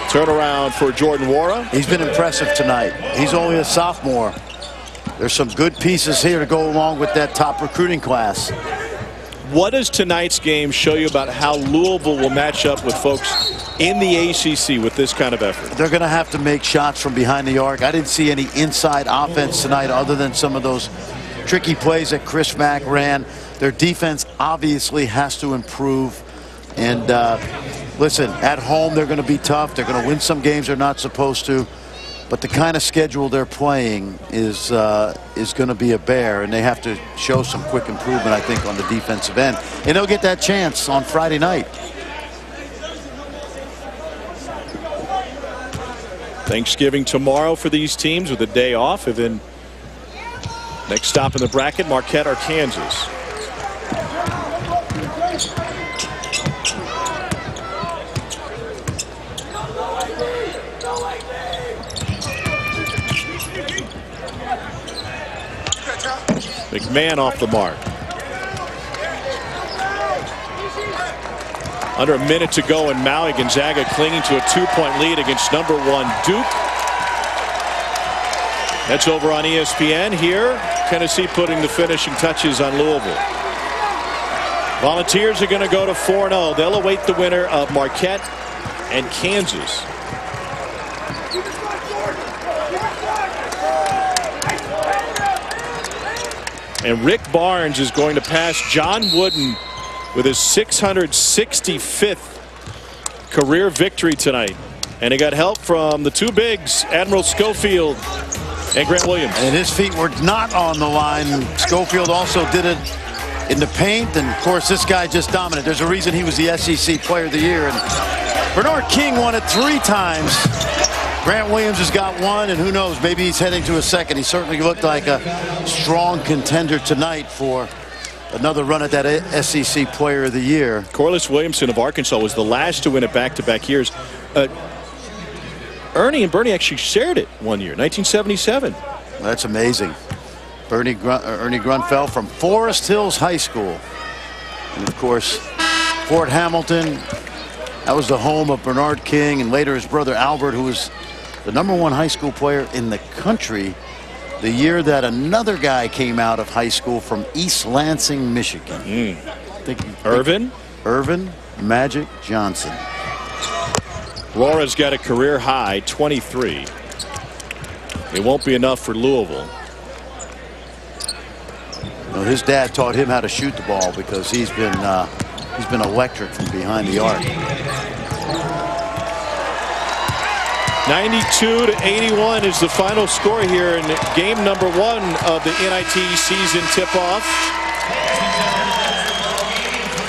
Turnaround for Jordan Wara. He's been impressive tonight. He's only a sophomore. There's some good pieces here to go along with that top recruiting class. What does tonight's game show you about how Louisville will match up with folks in the ACC with this kind of effort? They're going to have to make shots from behind the arc. I didn't see any inside offense tonight other than some of those tricky plays that Chris Mack ran. Their defense obviously has to improve. And listen, at home they're going to be tough. They're going to win some games they're not supposed to. But the kind of schedule they're playing is going to be a bear, and they have to show some quick improvement, I think, on the defensive end. And they'll get that chance on Friday night. Thanksgiving tomorrow for these teams with a day off, and then next stop in the bracket, Marquette or Kansas. McMahon off the mark. Under a minute to go in Maui. Gonzaga clinging to a 2-point lead against #1 Duke. That's over on ESPN. Here, Tennessee putting the finishing touches on Louisville. Volunteers are going to go to 4-0. They'll await the winner of Marquette and Kansas. And Rick Barnes is going to pass John Wooden with his 665th career victory tonight. And he got help from the two bigs, Admiral Schofield and Grant Williams. And his feet were not on the line. Schofield also did it in the paint. And, of course, this guy just dominated. There's a reason he was the SEC Player of the Year. And Bernard King won it 3 times. Grant Williams has got 1, and who knows, maybe he's heading to a second. He certainly looked like a strong contender tonight for another run at that SEC Player of the Year. Corliss Williamson of Arkansas was the last to win it back-to-back years. Ernie and Bernie actually shared it one year, 1977. That's amazing. Ernie Grunfeld from Forest Hills High School. And, of course, Fort Hamilton, that was the home of Bernard King and later his brother Albert, who was the #1 high school player in the country the year that another guy came out of high school from East Lansing, Michigan. Irvin Magic Johnson. Rora's got a career high 23. It won't be enough for Louisville. Well, his dad taught him how to shoot the ball because he's been electric from behind the arc. 92-81 is the final score here in game number 1 of the NIT season tip-off.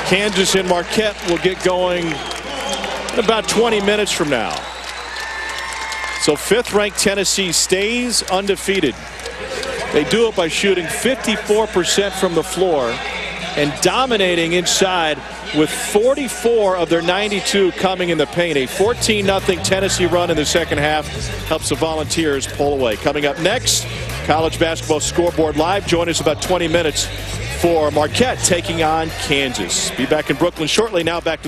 Kansas and Marquette will get going in about 20 minutes from now. So 5th-ranked Tennessee stays undefeated. They do it by shooting 54% from the floor and dominating inside with 44 of their 92 coming in the paint. A 14-0 Tennessee run in the second half helps the Volunteers pull away. Coming up next, College Basketball Scoreboard Live. Join us about 20 minutes for Marquette taking on Kansas. Be back in Brooklyn shortly. Now back to the